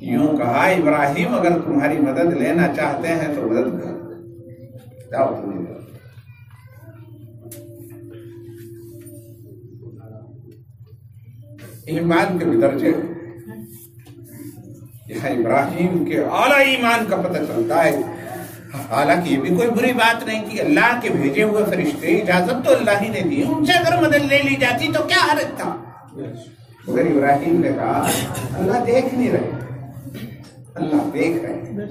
یوں کہا، ابراہیم اگر تمہاری مدد لینا چاہتے ہیں تو مدد کرو، جاؤ تمہیں. ایمان کے بھی درجے یہاں ابراہیم کے اعلیٰ ایمان کا پتہ چلتا ہے. حالانکہ یہ بھی کوئی بری بات نہیں تھی. اللہ کے بھیجے ہوئے فرشتے، اجازت تو اللہ ہی نے دی، ان سے اگر مدد لے لی جاتی تو کیا حرج تھا. مگر ابراہیم نے کہا، اللہ دیکھ نہیں رہے، اللہ دیکھ رہے.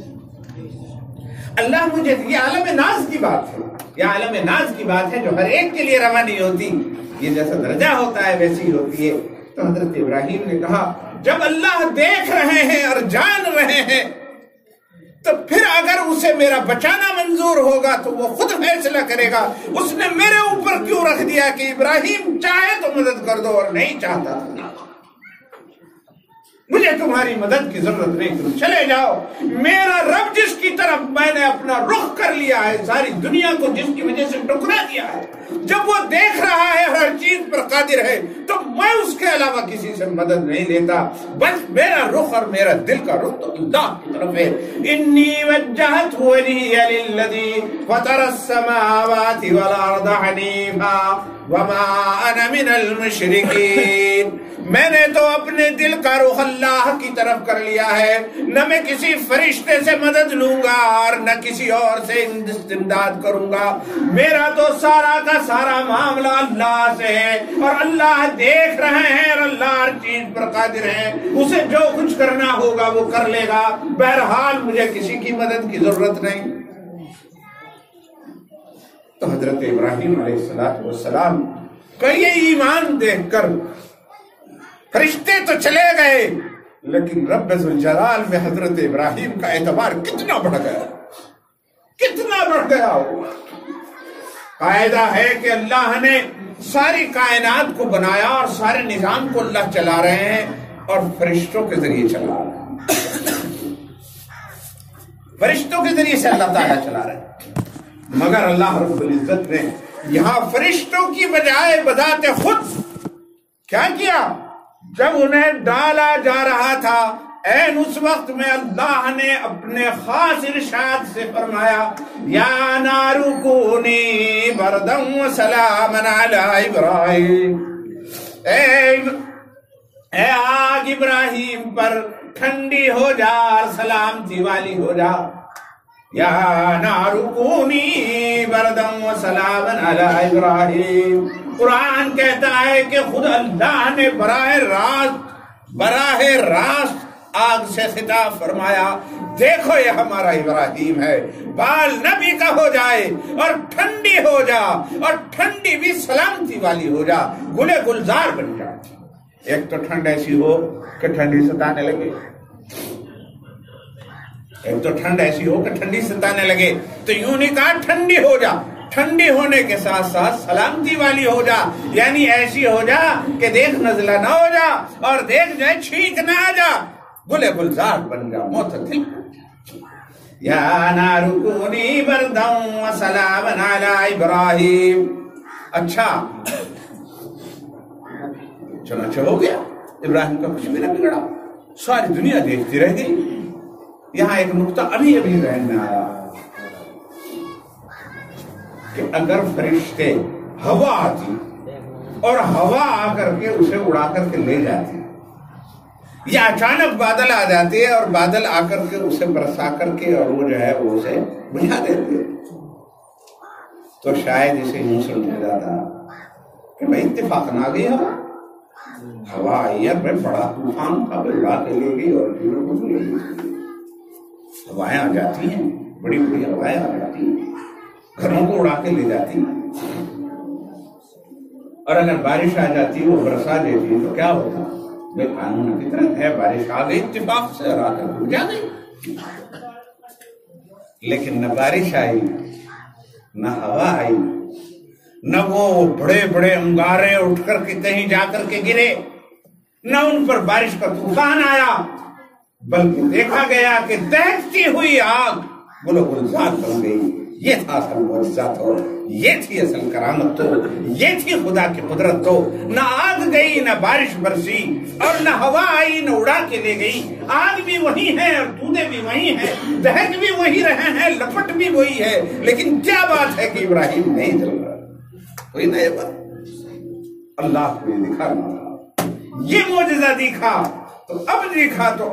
اللہ مجھے، یہ عالم ناز کی بات ہے، یہ عالم ناز کی بات ہے جو ہر ایک کے لیے روا نہیں ہوتی. یہ جیسا درجہ ہوتا ہے ویسی ہوتی ہے. تو حضرت ابراہیم نے کہا، جب اللہ دیکھ رہے ہیں اور جان رہے ہیں تو پھر اگر اسے میرا بچانا منظور ہوگا تو وہ خود فیصلہ کرے گا. اس نے میرے اوپر کیوں رکھ دیا کہ ابراہیم چاہے تو مدد کر دو اور نہیں چاہتا مجھے تمہاری مدد کی ضرورت نہیں، تم چلے جاؤ. میرا رب جس کی طرف میں نے اپنا رخ کر لیا ہے، ساری دنیا کو جس کی وجہ سے ٹکرا دیا ہے، جب وہ دیکھ رہا ہے ہر چیز پر قادر ہے، تو میں اس کے علاوہ کسی سے مدد نہیں لیتا. بس میرا رخ اور میرا دل کا رخ تو اللہ کی طرف ہے. انی وجہت وجہی للذی فطر السماوات والارض حنیفا وما انا من المشرکین. میں نے تو اپنے دل کا رخ اللہ کی طرف کر لیا ہے. نہ میں کسی فرشتے سے مدد لوں گا اور نہ کسی اور سے استمداد کروں گا. میرا تو سارا کا سارا معاملہ اللہ سے ہے اور اللہ دیکھ رہے ہیں اور اللہ ہر چیز پر قادر ہے. اسے جو کچھ کرنا ہوگا وہ کر لے گا. بہرحال مجھے کسی کی مدد کی ضرورت نہیں. تو حضرت ابراہیم علیہ السلام کا یہ ایمان دیکھ کر فرشتے تو چلے گئے، لیکن رب ذوالجلال میں حضرت ابراہیم کا اعتبار کتنا بڑھ گیا، کتنا بڑھ گیا. قاعدہ ہے کہ اللہ نے ساری کائنات کو بنایا اور سارے نظام کو اللہ چلا رہے ہیں اور فرشتوں کے ذریعے چلا رہے ہیں، فرشتوں کے ذریعے سے اللہ تعالیٰ چلا رہے ہیں۔ مگر اللہ رب العزت نے یہاں فرشتوں کی بجائے بذات خود کیا کیا؟ جب انہیں ڈالا جا رہا تھا این اس وقت میں اللہ نے اپنے خاص ارشاد سے فرمایا یا نار کونی بردا وسلاما علی ابراہیم، اے آگ ابراہیم پر ٹھنڈی ہو جا اور سلامتی والی ہو جا، یا نار کونی بردا وسلاما علی ابراہیم۔ قرآن کہتا ہے کہ خود اللہ نے براہ راست آگ سے خطاب فرمایا، دیکھو یہ ہمارا ابراہیم ہے، بال نبی کا ہو جائے اور ٹھنڈی ہو جا، اور ٹھنڈی بھی سلامتی والی ہو جا، گلے گلزار بن جا۔ ایک تو ٹھنڈ ایسی ہو کہ ٹھنڈی ستانے لگے، ایک تو ٹھنڈ ایسی ہو کہ ٹھنڈی ستانے لگے، تو یوں نہیں کہا ٹھنڈی ہو جا، ٹھنڈی ہونے کے ساتھ ساتھ سلامتی والی ہو جا، یعنی ایسی ہو جا کہ دیکھ نزلہ نہ ہو جا اور دیکھ جائے چھینک نہ آ جا، گلے گلزار بن جا، معتدل یا نار کونی بردا وسلاما علی ابراہیم۔ اچھا چنانچہ ہو گیا، ابراہیم کا کچھ بھی نہ بگڑا، ساری دنیا دیکھتی رہ گئی۔ یہاں ایک نقطہ ابھی ذہن میں آیا کہ اگر فرشتے ہوا آتی اور ہوا آ کر کے اسے اڑا کر کے لے جاتی، یا اچانک بادل آ جاتے اور بادل آ کر کے اسے برسا کر کے اور وہ جو ہے وہ اسے بجھا دیتے، تو شاید اسے یوں سمجھا جاتا کہ بھائی اتفاقاً آ گئی ہوا آئی ہے، بڑا طوفان تھا، اڑا کے لے گئی اور ہوائیں آ جاتی ہیں، بڑی بڑی ہوائیں آ جاتی ہیں، گھروں کو اڑا کے لے جاتی ہیں، اور اگر بارش آ جاتی وہ برسا دیتی تو کیا ہوتا؟ بے قانون فطرت ہے، بارش آ گئی اتفاق سے اور آ کر بجھا گئی، لیکن نہ بارش آئی نہ ہوا آئی، نہ وہ بڑے بڑے انگارے اٹھ کر کے کہیں جا کر کے گرے، نہ ان پر بارش کا طوفان آیا، بلکہ دیکھا گیا کہ دہکتی ہوئی آگ گلو گلزار بن گئی۔ یہ تھا اصل معجزہ تو، یہ تھی اصل کرامت تو، یہ تھی خدا کی قدرت تو۔ نہ آگ گئی نہ بارش برسی اور نہ ہوا آئی نہ اڑا کے لے گئی، آگ بھی وہی ہے اور دودے بھی وہی ہیں، دہک بھی وہی رہے ہیں، لپٹ بھی وہی ہے، لیکن کیا بات ہے کہ ابراہیم نہیں جل رہا، کوئی نئے بات اللہ کو یہ دکھانا تھا، یہ معجزہ دکھا تو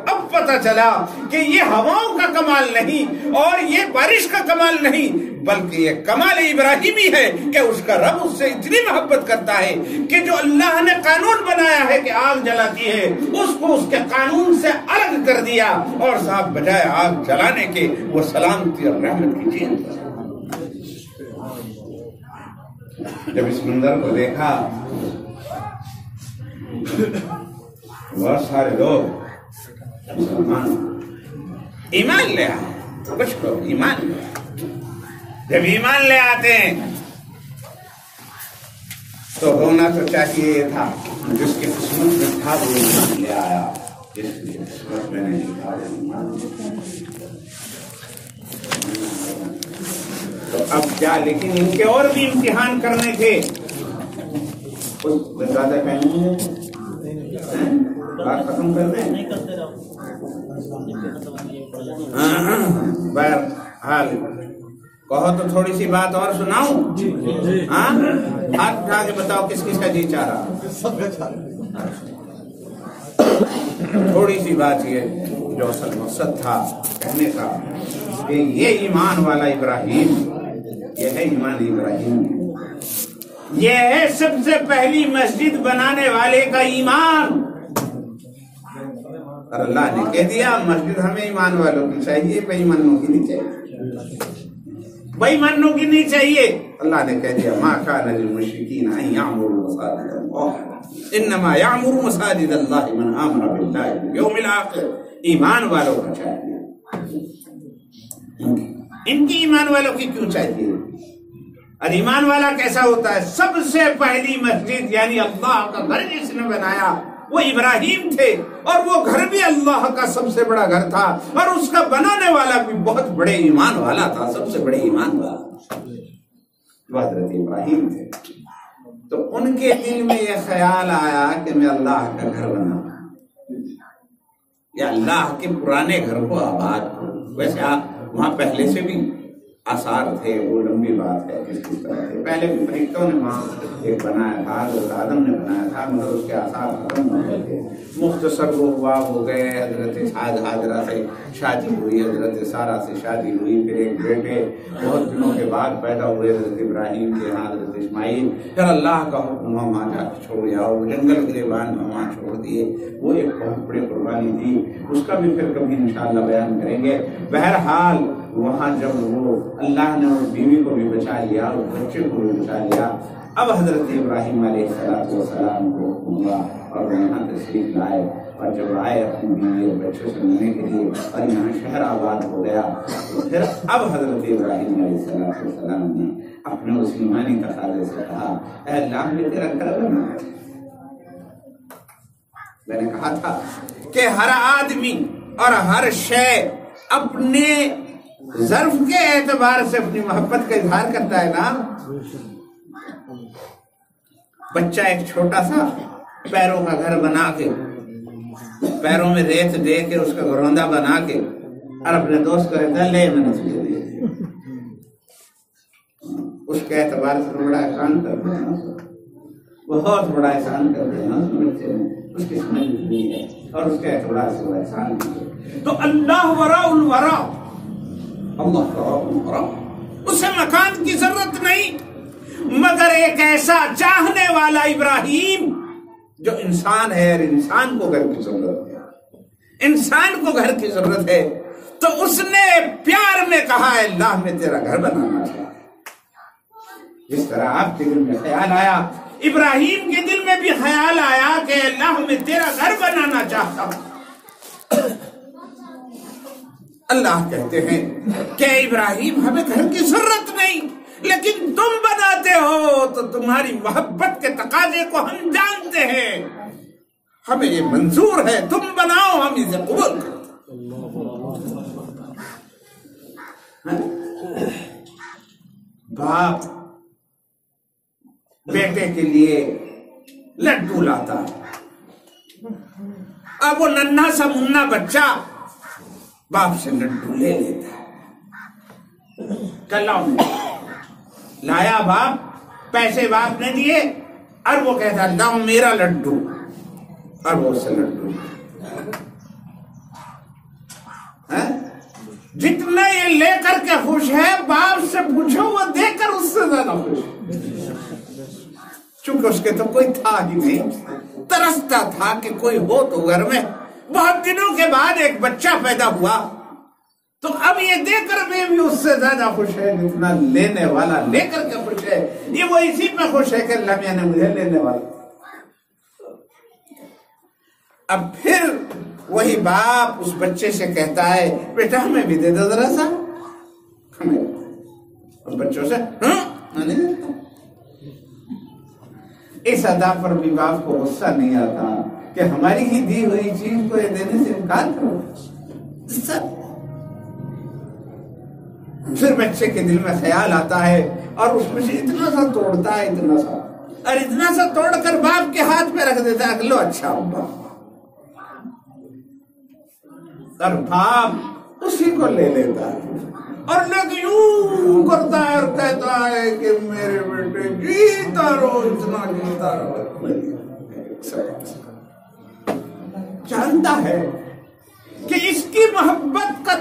اب پتہ چلا کہ یہ ہواؤں کا کمال نہیں اور یہ بارش کا کمال نہیں، بلکہ یہ کمال ابراہیمی ہے کہ اس کا رب اس سے اتنی محبت کرتا ہے کہ جو اللہ نے قانون بنایا ہے کہ آگ جلاتی ہے اس کو اس کے قانون سے الگ کر دیا، اور صاحب بجائے آگ جلانے کے وہ سلامتی اور رحمت کی چیز۔ جب اس منظر کو دیکھا بہت سارے لوگ مسلمان ایمان لے آئے، کچھ لوگ ایمان لے آئے، جب ایمان لے آتے ہیں تو ہونا تو چاہیے یہ تھا جس کی قسمت میں تھا وہ ایمان لے آیا، جس کی قسمت میں نہیں تھا وہ ایمان لے آیا۔ تو اب کیا، لیکن ان کے اور بھی امتحان کرنے تھے، کچھ زیادہ کہیں بات ختم کر دیں، بہرحال کہو تو تھوڑی سی بات اور سناؤں؟ ہاں ہاتھ اٹھا کے بتاؤ کس کس کا جی چاہ رہا؟ تھوڑی سی بات یہ جو اصل مقصد تھا کہنے کا کہ یہ ایمان والا ابراہیم، یہ ہے ایمان ابراہیم، یہ ہے سب سے پہلی مسجد بنانے والے کا ایمان۔ اور اللہ نے کہہ دیا مسجد ہمیں ایمان والوں کی چاہیے، بے ایمانوں کی نہیں چاہیے، بے ایمانوں کی نہیں چاہیے۔ اللہ نے کہہ دیا ما کان للمشرکین ان یعمروا مساجد اللہ انما یعمر مساجد اللہ من آمن باللہ والیوم الآخر، ایمان والوں کا چاہیے، ان کی ایمان والوں کی کیوں چاہیے؟ اور ایمان والا کیسا ہوتا ہے؟ سب سے پہلی مسجد یعنی اللہ کا گھر جس نے بنایا وہ ابراہیم تھے، اور وہ گھر بھی اللہ کا سب سے بڑا گھر تھا، اور اس کا بنانے والا بھی بہت بڑے ایمان والا تھا، سب سے بڑے ایمان والا وہ حضرت ابراہیم تھے۔ تو ان کے دل میں یہ خیال آیا کہ میں اللہ کا گھر بناؤں یا اللہ کے پرانے گھر کو آباد کروں۔ ویسے وہاں پہلے سے بھی آثار تھے، وہ لمبی بات ہے کس طرح سے پہلے بھی فرشتوں نے وہاں ایک بنایا تھا، حضرت آدم نے بنایا تھا، مگر اس کے آثار ختم ہو گئے تھے۔ مختصر وہ ہوا ہو گئے، حضرت ہاجرہ سے شادی ہوئی، حضرت سارہ سے شادی ہوئی، پھر ایک بیٹے بہت دنوں کے بعد پیدا ہوئے حضرت ابراہیم کے ہاں حضرت اسماعیل، پھر اللہ کا حکم وہاں جا کے چھوڑ دیا، اور جنگل گریبان میں وہاں چھوڑ دیے۔ وہ ایک بہت بڑی قربانی تھی، اس کا بھی پھر کبھی انشاءاللہ بیان کریں گے۔ بہرحال وہاں جب وہ اللہ نے اس بیوی کو بھی بچا لیا اور بچے کو بھی بچا لیا، اب حضرت ابراہیم علیہ السلام کو ہوا اور وہ یہاں تشریف لائے، اور جب آئے اپنی بیوی اور بچوں سے ملنے کے لیے اور یہاں شہر آباد ہو گیا، تو پھر اب حضرت ابراہیم علیہ السلام نے اپنے اس ایمانی تقاضے سے کہا، اے اللہ میں تیرا گھر بنانا ہے۔ میں نے کہا تھا کہ ہر آدمی اور ہر شے اپنے ظرف کے اعتبار سے اپنی محبت کا اظہار کرتا ہے نا۔ بچہ ایک چھوٹا سا پیروں کا گھر بنا کے، پیروں میں ریت دے کے، اس کا گھروندہ بنا کے، اور اپنے دوست کو کہتا ہے لے میں نے تجھے دے دیا، اس کے اعتبار سے بڑا احسان کر دینا، بہت بڑا احسان کر دینا اس بچے نے، اس کی سمجھ بھی ہے اور اس کے اعتبار سے وہ احسان بھی ہے۔ تو اللہ وراء الورا، اللہ وراء، اسے مکان کی ضرورت نہیں، مگر ایک ایسا چاہنے والا ابراہیم جو انسان ہے، اور انسان کو گھر کی ضرورت ہے، انسان کو گھر کی ضرورت ہے، تو اس نے پیار میں کہا ہے اللہ میں تیرا گھر بنانا چاہتا ہے۔ جس طرح آپ کے دل میں خیال آیا، ابراہیم کے دل میں بھی خیال آیا کہ اللہ میں تیرا گھر بنانا چاہتا ہوں۔ اللہ کہتے ہیں کہ ابراہیم ہمیں گھر کی ضرورت نہیں، لیکن تم بناتے ہو تو تمہاری محبت کے تقاضے کو ہم جانتے ہیں، ہمیں یہ منظور ہے، تم بناؤ، ہم اسے قبول کرتے۔ باپ بیٹے کے لیے لڈو لاتا ہے، اب وہ ننھا سا منا بچہ باپ سے لڈو لے لیتا ہے، کلاؤ لایا باپ، پیسے باپ نے دیے، اور وہ کہتا لاؤ میرا لڈو، اور وہ اس سے لڈو، جتنا یہ لے کر کے خوش ہے، باپ سے پوچھو وہ دے کر اس سے زیادہ خوش ہے، چونکہ اس کے تو کوئی تھا ہی نہیں، ترستا تھا کہ کوئی ہو تو گھر میں۔ بہت دنوں کے بعد ایک بچہ پیدا ہوا، تو اب یہ دے کر میں بھی اس سے زیادہ خوش ہے جتنا لینے والا لے کر کے خوش ہے۔ یہ وہ اسی پہ خوش ہے کہ اللہ میاں نے مجھے لینے والا۔ اب پھر وہی باپ اس بچے سے کہتا ہے بیٹا ہمیں بھی دے دو ذرا سا، ہمیں بچوں سے میں نہیں دیتا۔ اس ادا پر بھی باپ کو غصہ نہیں آتا کہ ہماری ہی دی ہوئی چیز کو یہ دینے سے انکار کرو۔ پھر بچے کے دل میں خیال آتا ہے اور اس میں سے اتنا سا توڑتا ہے، اتنا سا، اور اتنا سا توڑ کر باپ کے ہاتھ پہ رکھ دیتا ہے، لو اچھا ابا، اور باپ اسی کو لے لیتا ہے اور لوگ یوں کرتا ہے اور کہتا ہے کہ میرے بیٹے جیتا رہو، اتنا جیتا رہو۔ جانتا ہے کہ اس کی محبت کا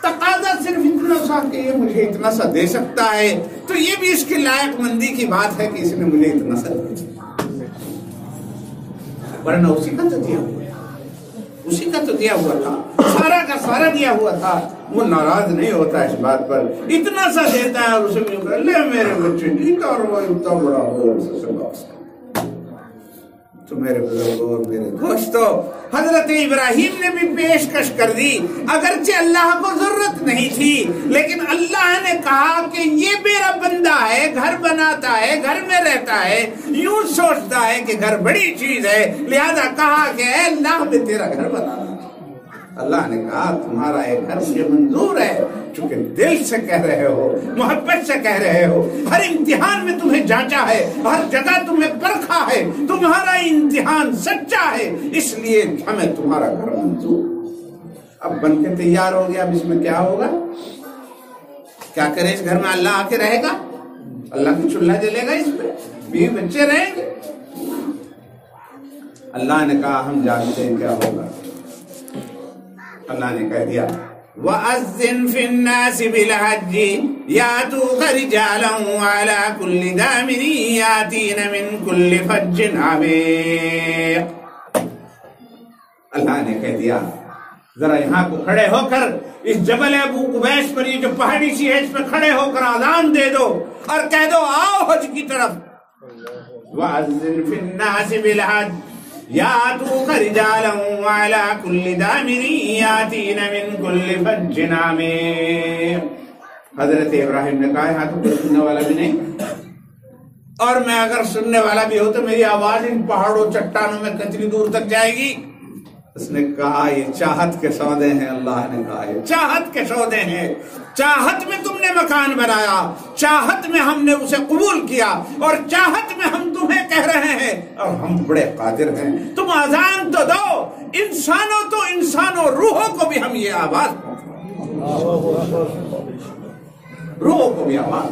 تقاضا صرف اتنا سا کہ یہ مجھے اتنا سا دے سکتا ہے، تو یہ بھی اس کی لائق مندی کی بات ہے کہ اس نے مجھے اتنا سا دیا، ورنہ اسی کا تو دیا ہوا، اسی کا تو دیا ہوا تھا، سارا کا سارا دیا ہوا تھا۔ وہ ناراض نہیں ہوتا اس بات پر، اتنا سا دیتا ہے اور اسے لے میرے بچے جیتا اور وہ اتنا بڑا ہو، تو میرے بزرگوں اور میرے دوستوں، حضرت ابراہیم نے بھی پیشکش کر دی، اگرچہ اللہ کو ضرورت نہیں تھی، لیکن اللہ نے کہا کہ یہ میرا بندہ ہے، گھر بناتا ہے، گھر میں رہتا ہے، یوں سوچتا ہے کہ گھر بڑی چیز ہے، لہذا کہا کہ اے اللہ میں تیرا گھر بنانا۔ اللہ نے کہا تمہارا ایک گھر مجھے منظور ہے، چونکہ دل سے کہہ رہے ہو، محبت سے کہہ رہے ہو، ہر امتحان میں تمہیں جانچا ہے، ہر جگہ تمہیں پرکھا ہے، تمہارا امتحان سچا ہے، اس لیے ہمیں تمہارا گھر منظور۔ اب بن کے تیار ہو گیا، اب اس میں کیا ہوگا؟ کیا کرے اس گھر میں؟ اللہ آ کے رہے گا، اللہ کی چولہا جلے گا، اس پہ بیوی بچے رہیں گے۔ اللہ نے کہا ہم جانتے ہیں کیا ہوگا۔ اللہ نے کہہ دیا وَأَذِّن فِي النَّاسِ بِالْحَجِّ يَأْتُوكَ رِجَالًا وَعَلَى كُلِّ ضَامِرٍ يَأْتِينَ مِنْ كُلِّ فَجٍّ عَمِيقٍ۔ اللہ نے کہہ دیا ذرا یہاں کو کھڑے ہو کر اس جبل ابو قبیس پر، یہ جو پہاڑی سی ہے، اس پہ کھڑے ہو کر اذان دے دو اور کہہ دو آؤ حج کی طرف۔ وَأَذِّن فِي النَّاسِ بِالْحَجِّ يَأْتُوكَ رِجَالًا وَعَلَى كُلِّ ضَامِرٍ يَأْتِينَ مِنْ كُلِّ فَجٍّ عَمِيقٍ۔ حضرت ابراہیم نے کہا یہاں تو کوئی سننے والا بھی نہیں، اور میں اگر سننے والا بھی ہو تو میری آواز ان پہاڑوں چٹانوں میں کتنی دور تک جائے گی؟ اس نے کہا یہ چاہت کے سودے ہیں۔ اللہ نے کہا یہ چاہت کے سودے ہیں، چاہت میں تم نے مکان بنایا، چاہت میں ہم نے اسے قبول کیا، اور چاہت میں ہم تمہیں کہہ رہے ہیں، اور ہم بڑے قادر ہیں، تم اذان تو دو، انسانوں روحوں کو بھی ہم یہ آواز روحوں کو بھی آواز۔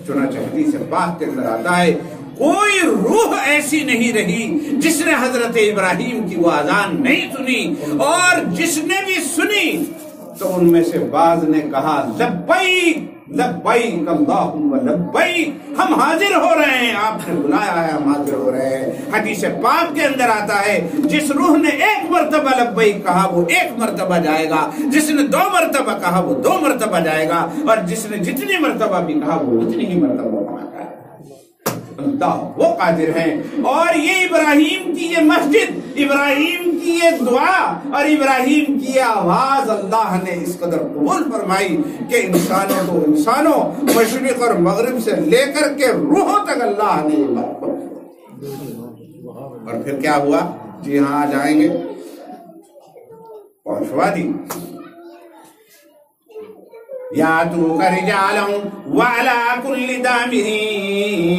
چنانچہ حدیث پاک کے اندر آتا ہے کوئی روح ایسی نہیں رہی جس نے حضرت ابراہیم کی وہ اذان نہیں سنی، اور جس نے بھی سنی تو ان میں سے بعض نے کہا لبیک لبیک اللہم لبیک، ہم حاضر ہو رہے ہیں، آپ نے بلایا ہے، ہم حاضر ہو رہے ہیں۔ حدیث پاک کے اندر آتا ہے جس روح نے ایک مرتبہ لبیک کہا وہ ایک مرتبہ جائے گا، جس نے 2 مرتبہ کہا وہ 2 مرتبہ جائے گا، اور جس نے جتنی مرتبہ بھی کہا وہ اتنی ہی مرتبہ کہا۔ اللہ وہ قادر ہیں، اور یہ ابراہیم کی یہ مسجد، ابراہیم کی یہ دعا اور ابراہیم کی یہ آواز اللہ نے اس قدر قبول فرمائی کہ انسانوں مشرق اور مغرب سے لے کر کے روحوں تک اللہ نے یہ بات فرمائی۔ اور پھر کیا ہوا؟ جی ہاں آ جائیں گے، پہنچوا دی۔ يَأْتُوكَ رِجَالًا وَعَلَى كُلِّ ضَامِرٍ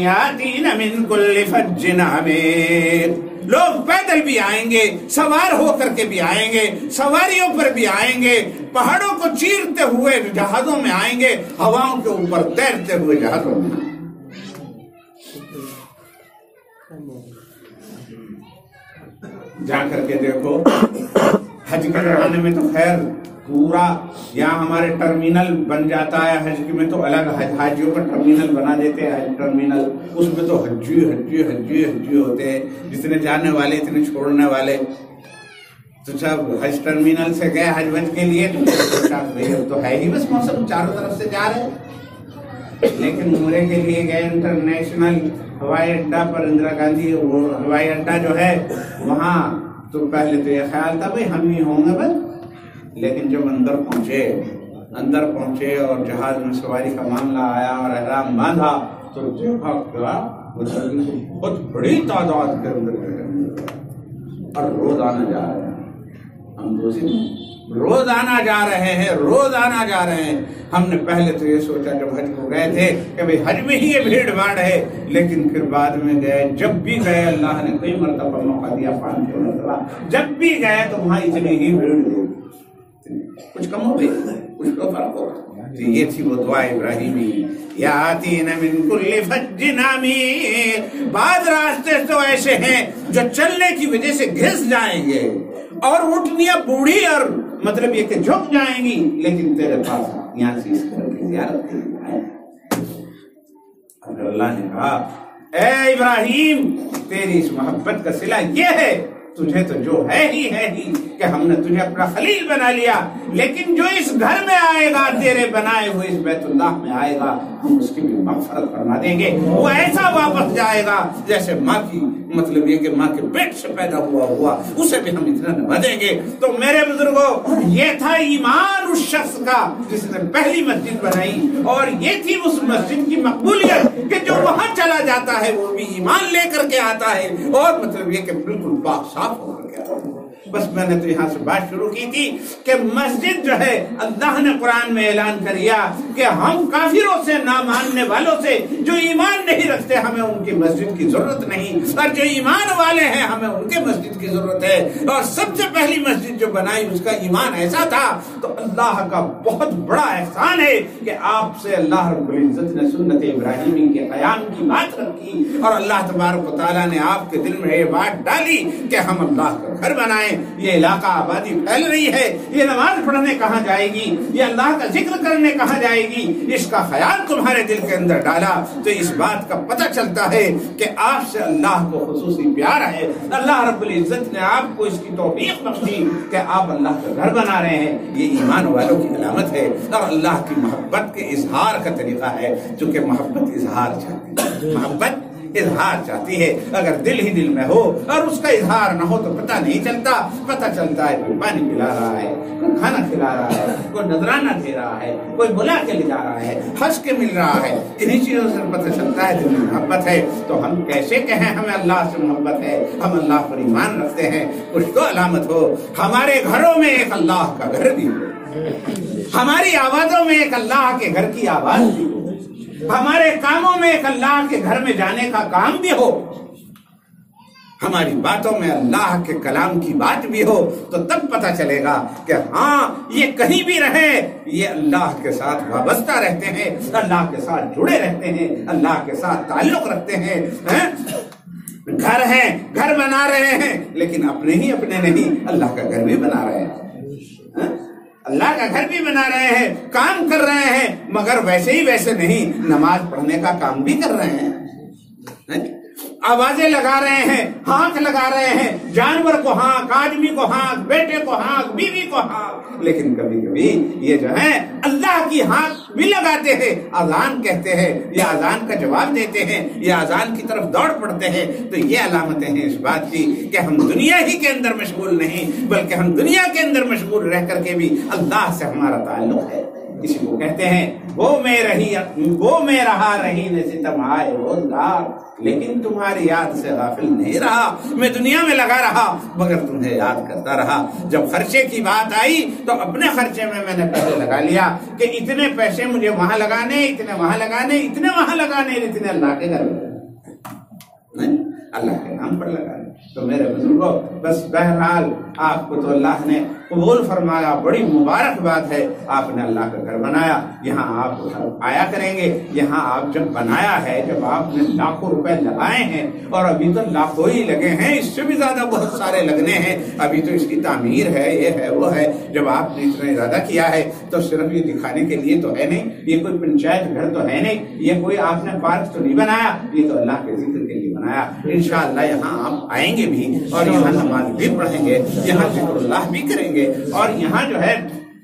يَأْتِينَ مِنْ كُلِّ فَجٍّ عَمِيقٍ۔ لوگ پیدل بھی آئیں گے، سوار ہو کر کے بھی آئیں گے، سواریوں پر بھی آئیں گے، پہاڑوں کو چیرتے ہوئے جہازوں میں آئیں گے، ہواؤں کے اوپر تیرتے ہوئے جہازوں میں۔ جا کر کے دیکھو حج کے زمانے میں تو خیر پورا یہاں ہمارے ٹرمینل بن جاتا ہے، حج میں تو الگ حاجیوں کا ٹرمینل بنا دیتے ہیں، حج ٹرمینل، اس میں تو حجی ہوتے ہیں، جتنے جانے والے اتنے چھوڑنے والے۔ تو سب حج ٹرمینل سے گئے حج وج کے لیے، تو ہے ہی بس موسم چاروں طرف سے جا رہے، لیکن عمرے کے لیے گئے انٹرنیشنل ہوائی اڈا پر، اندرا گاندھی ہوائی اڈا جو ہے وہاں، تو پہلے تو یہ خیال تھا بھائی ہم ہی ہوں گے بس، لیکن جب اندر پہنچے اور جہاز میں سواری کا معاملہ آیا اور احرام باندھا تو دیکھا بہت بڑی تعداد کے اندر اور روزانہ جا رہے ہیں، ہم روزانہ جا رہے ہیں۔ ہم نے پہلے تو یہ سوچا جب حج کو گئے تھے کہ بھئی حج میں ہی یہ بھیڑ بھاڑ ہے، لیکن پھر بعد میں گئے، جب بھی گئے اللہ نے کئی مرتبہ موقع دیا، 5 مرتبہ جب بھی گئے تو وہاں اتنی ہی بھیڑ تھی، کچھ کم ہو گئی، کچھ تو فرق ہو۔ یہ تھی وہ دعا ابراہیمی، یاتین من کل فج عمیق۔ بعض راستے تو ایسے ہیں جو چلنے کی وجہ سے گھس جائیں گے اور اٹھنیاں بوڑھی اور مطلب یہ کہ جھک جائیں گی، لیکن تیرے پاس یہاں سے اس طرح کی زیارت کے لیے آئے۔ اگر اللہ نے کہا اے ابراہیم تیری اس محبت کا صلہ یہ ہے، تجھے تو جو ہے ہی کہ ہم نے تجھے اپنا خلیل بنا لیا، لیکن جو اس گھر میں آئے گا تیرے بنائے ہوئے اس بیت اللہ میں آئے گا ہم اس کی بھی مغفرت فرما دیں گے. وہ ایسا واپس جائے گا جیسے ماں کی مطلب یہ کہ ماں کے پیٹ سے پیدا ہوا اسے بھی ہم اتنا نوازیں گے. تو میرے بزرگوں یہ تھا ایمان اس شخص کا جس نے پہلی مسجد بنائی اور یہ تھی اس مسجد کی مقبولیت کہ جو وہاں چلا جاتا ہے وہ بھی ایمان لے کر کے آتا ہے اور مطلب یہ کہ بالکل پاک صاف ہو کر کے آتا ہے. بس میں نے تو یہاں سے بات شروع کی تھی کہ مسجد جو ہے اللہ نے قرآن میں اعلان کریا کہ ہم کافروں سے نہ ماننے والوں سے جو ایمان نہیں رکھتے ہمیں ان کی مسجد کی ضرورت نہیں اور جو ایمان والے ہیں ہمیں ان کے مسجد کی ضرورت ہے. اور سب سے پہلی مسجد جو بنائی اس کا ایمان ایسا تھا. تو اللہ کا بہت بڑا احسان ہے کہ آپ سے اللہ رب العزت نے سنت ابراہیمی کے قیام کی بات رکھی اور اللہ تبارک و تعالیٰ نے آپ کے دل میں یہ بات ڈالی کہ ہم اللہ کا گھر بنائیں. یہ علاقہ آبادی پھیل رہی ہے, یہ نماز پڑھنے کہاں جائے گی, یہ اللہ کا ذکر کرنے کہاں جائے گی, اس کا خیال تمہارے دل کے اندر ڈالا تو اس بات کا پتہ چلتا ہے کہ آپ سے اللہ کو خصوصی پیار ہے. اللہ رب العزت نے آپ کو اس کی توفیق بخشی کہ آپ اللہ کا گھر بنا رہے ہیں. یہ ایمان والوں کی علامت ہے اور اللہ کی محبت کے اظہار کا طریقہ ہے, چونکہ محبت اظہار چاہتی ہے, محبت اظہار چاہتی ہے. اگر دل ہی دل میں ہو اور اس کا اظہار نہ ہو تو پتہ نہیں چلتا. پتہ چلتا ہے کوئی پانی پلا رہا ہے, کوئی کھانا کھلا رہا ہے, کوئی نذرانہ دے رہا ہے, کوئی بلا کے لے جا رہا ہے, ہنس کے مل رہا ہے. انہی چیزوں سے پتہ چلتا ہے دل میں محبت ہے. تو ہم کیسے کہیں ہمیں اللہ سے محبت ہے, ہم اللہ پر ایمان رکھتے ہیں. کچھ تو علامت ہو. ہمارے گھروں میں ایک اللہ کا گھر بھی ہو, ہماری آوازوں میں ایک اللہ کے گھر کی آواز بھی ہو, ہمارے کاموں میں ایک اللہ کے گھر میں جانے کا کام بھی ہو, ہماری باتوں میں اللہ کے کلام کی بات بھی ہو. تو تب پتہ چلے گا کہ ہاں یہ کہیں بھی رہے یہ اللہ کے ساتھ وابستہ رہتے ہیں, اللہ کے ساتھ جڑے رہتے ہیں, اللہ کے ساتھ تعلق رکھتے ہیں. گھر ہیں, گھر بنا رہے ہیں لیکن اپنے ہی اپنے نہیں, اللہ کا گھر بھی بنا رہے ہیں, اللہ کا گھر بھی بنا رہے ہیں, کام کر رہے ہیں مگر ویسے ہی ویسے نہیں, نماز پڑھنے کا کام بھی کر رہے ہیں, آوازیں لگا رہے ہیں, ہانک لگا رہے ہیں, جانور کو ہانک, آدمی کو ہانک, بیٹے کو ہانک, بیوی کو ہانک. لیکن کبھی کبھی یہ جو ہے اللہ کی ہانک بھی لگاتے ہیں, اذان کہتے ہیں یا اذان کا جواب دیتے ہیں یا اذان کی طرف دوڑ پڑتے ہیں. تو یہ علامتیں ہیں اس بات کی کہ ہم دنیا ہی کے اندر مشغول نہیں بلکہ ہم دنیا کے اندر مشغول رہ کر کے بھی اللہ سے ہمارا تعلق ہے. اسی کو کہتے ہیں وہ میں رہا رہی نے ستم آئے روزگار, لیکن تمہاری یاد سے غافل نہیں رہا. میں دنیا میں لگا رہا مگر تمہیں یاد کرتا رہا. جب خرچے کی بات آئی تو اپنے خرچے میں نے پہلے لگا لیا کہ اتنے پیسے مجھے وہاں لگانے, اتنے وہاں لگانے, اتنے وہاں لگانے, اتنے اللہ کے گھر میں, اللہ کے نام پر لگانے. تو میرے بزرگوں بس بہرحال آپ کو تو اللہ نے قبول فرمایا, بڑی مبارک بات ہے. آپ نے اللہ کا گھر بنایا, یہاں آپ آیا کریں گے. یہاں آپ جب بنایا ہے, جب آپ نے لاکھوں روپے لگائے ہیں اور ابھی تو لاکھوں ہی لگے ہیں, اس سے بھی زیادہ بہت سارے لگنے ہیں, ابھی تو اس کی تعمیر ہے, یہ ہے وہ ہے. جب آپ نے اتنا ارادہ کیا ہے تو صرف یہ دکھانے کے لیے تو ہے نہیں, یہ کوئی پنچایت گھر تو ہے نہیں, یہ کوئی آپ نے پارک تو نہیں بنایا, یہ تو اللہ کے ذکر کے لیے بنایا. انشاءاللہ یہاں آپ آئیں گے بھی اور یہاں نماز بھی پڑھیں گے, یہاں ذکر اللہ بھی کریں گے اور یہاں جو ہے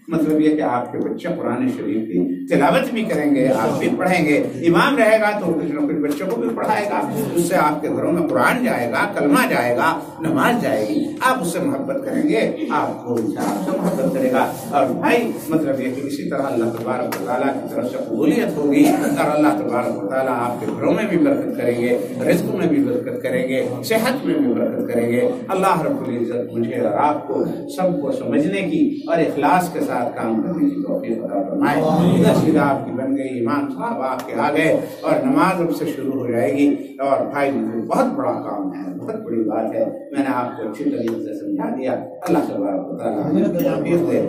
مطلب یہ کہ آپ کے بچے قرآن شریف کی تلاوت بھی کریں گے, آپ بھی پڑھیں گے. امام رہے گا تو کچھ نہ کچھ بچوں کو بھی پڑھائے گا, اس سے آپ کے گھروں میں قرآن جائے گا, کلمہ جائے گا, نماز جائے گی. آپ اس سے محبت کریں گے, آپ کو آپ سے محبت کرے گا. اور بھائی مطلب یہ کہ اسی طرح اللہ تبارک و تعالیٰ کی طرف سے قبولیت ہوگی اور اللہ تبارک و تعالیٰ آپ کے گھروں میں بھی برکت کریں گے, رزق میں بھی برکت کریں گے, صحت میں بھی برکت کریں گے. اللہ رب العزت مجھے اور آپ کو سب کو سمجھنے کی اور اخلاص کے ساتھ کام کرنے کی توفیق عطا فرمائے. نصیب آپ کی بن گئی, امام صاحب آپ کے آ گئے اور نماز اب سے شروع ہو جائے گی. اور بھائی بہت بڑا کام ہے, بہت بڑی بات ہے, میں نے آپ کو اچھی طریقے سے سمجھا دیا. اللہ تبارک و تعالیٰ توفیق دے.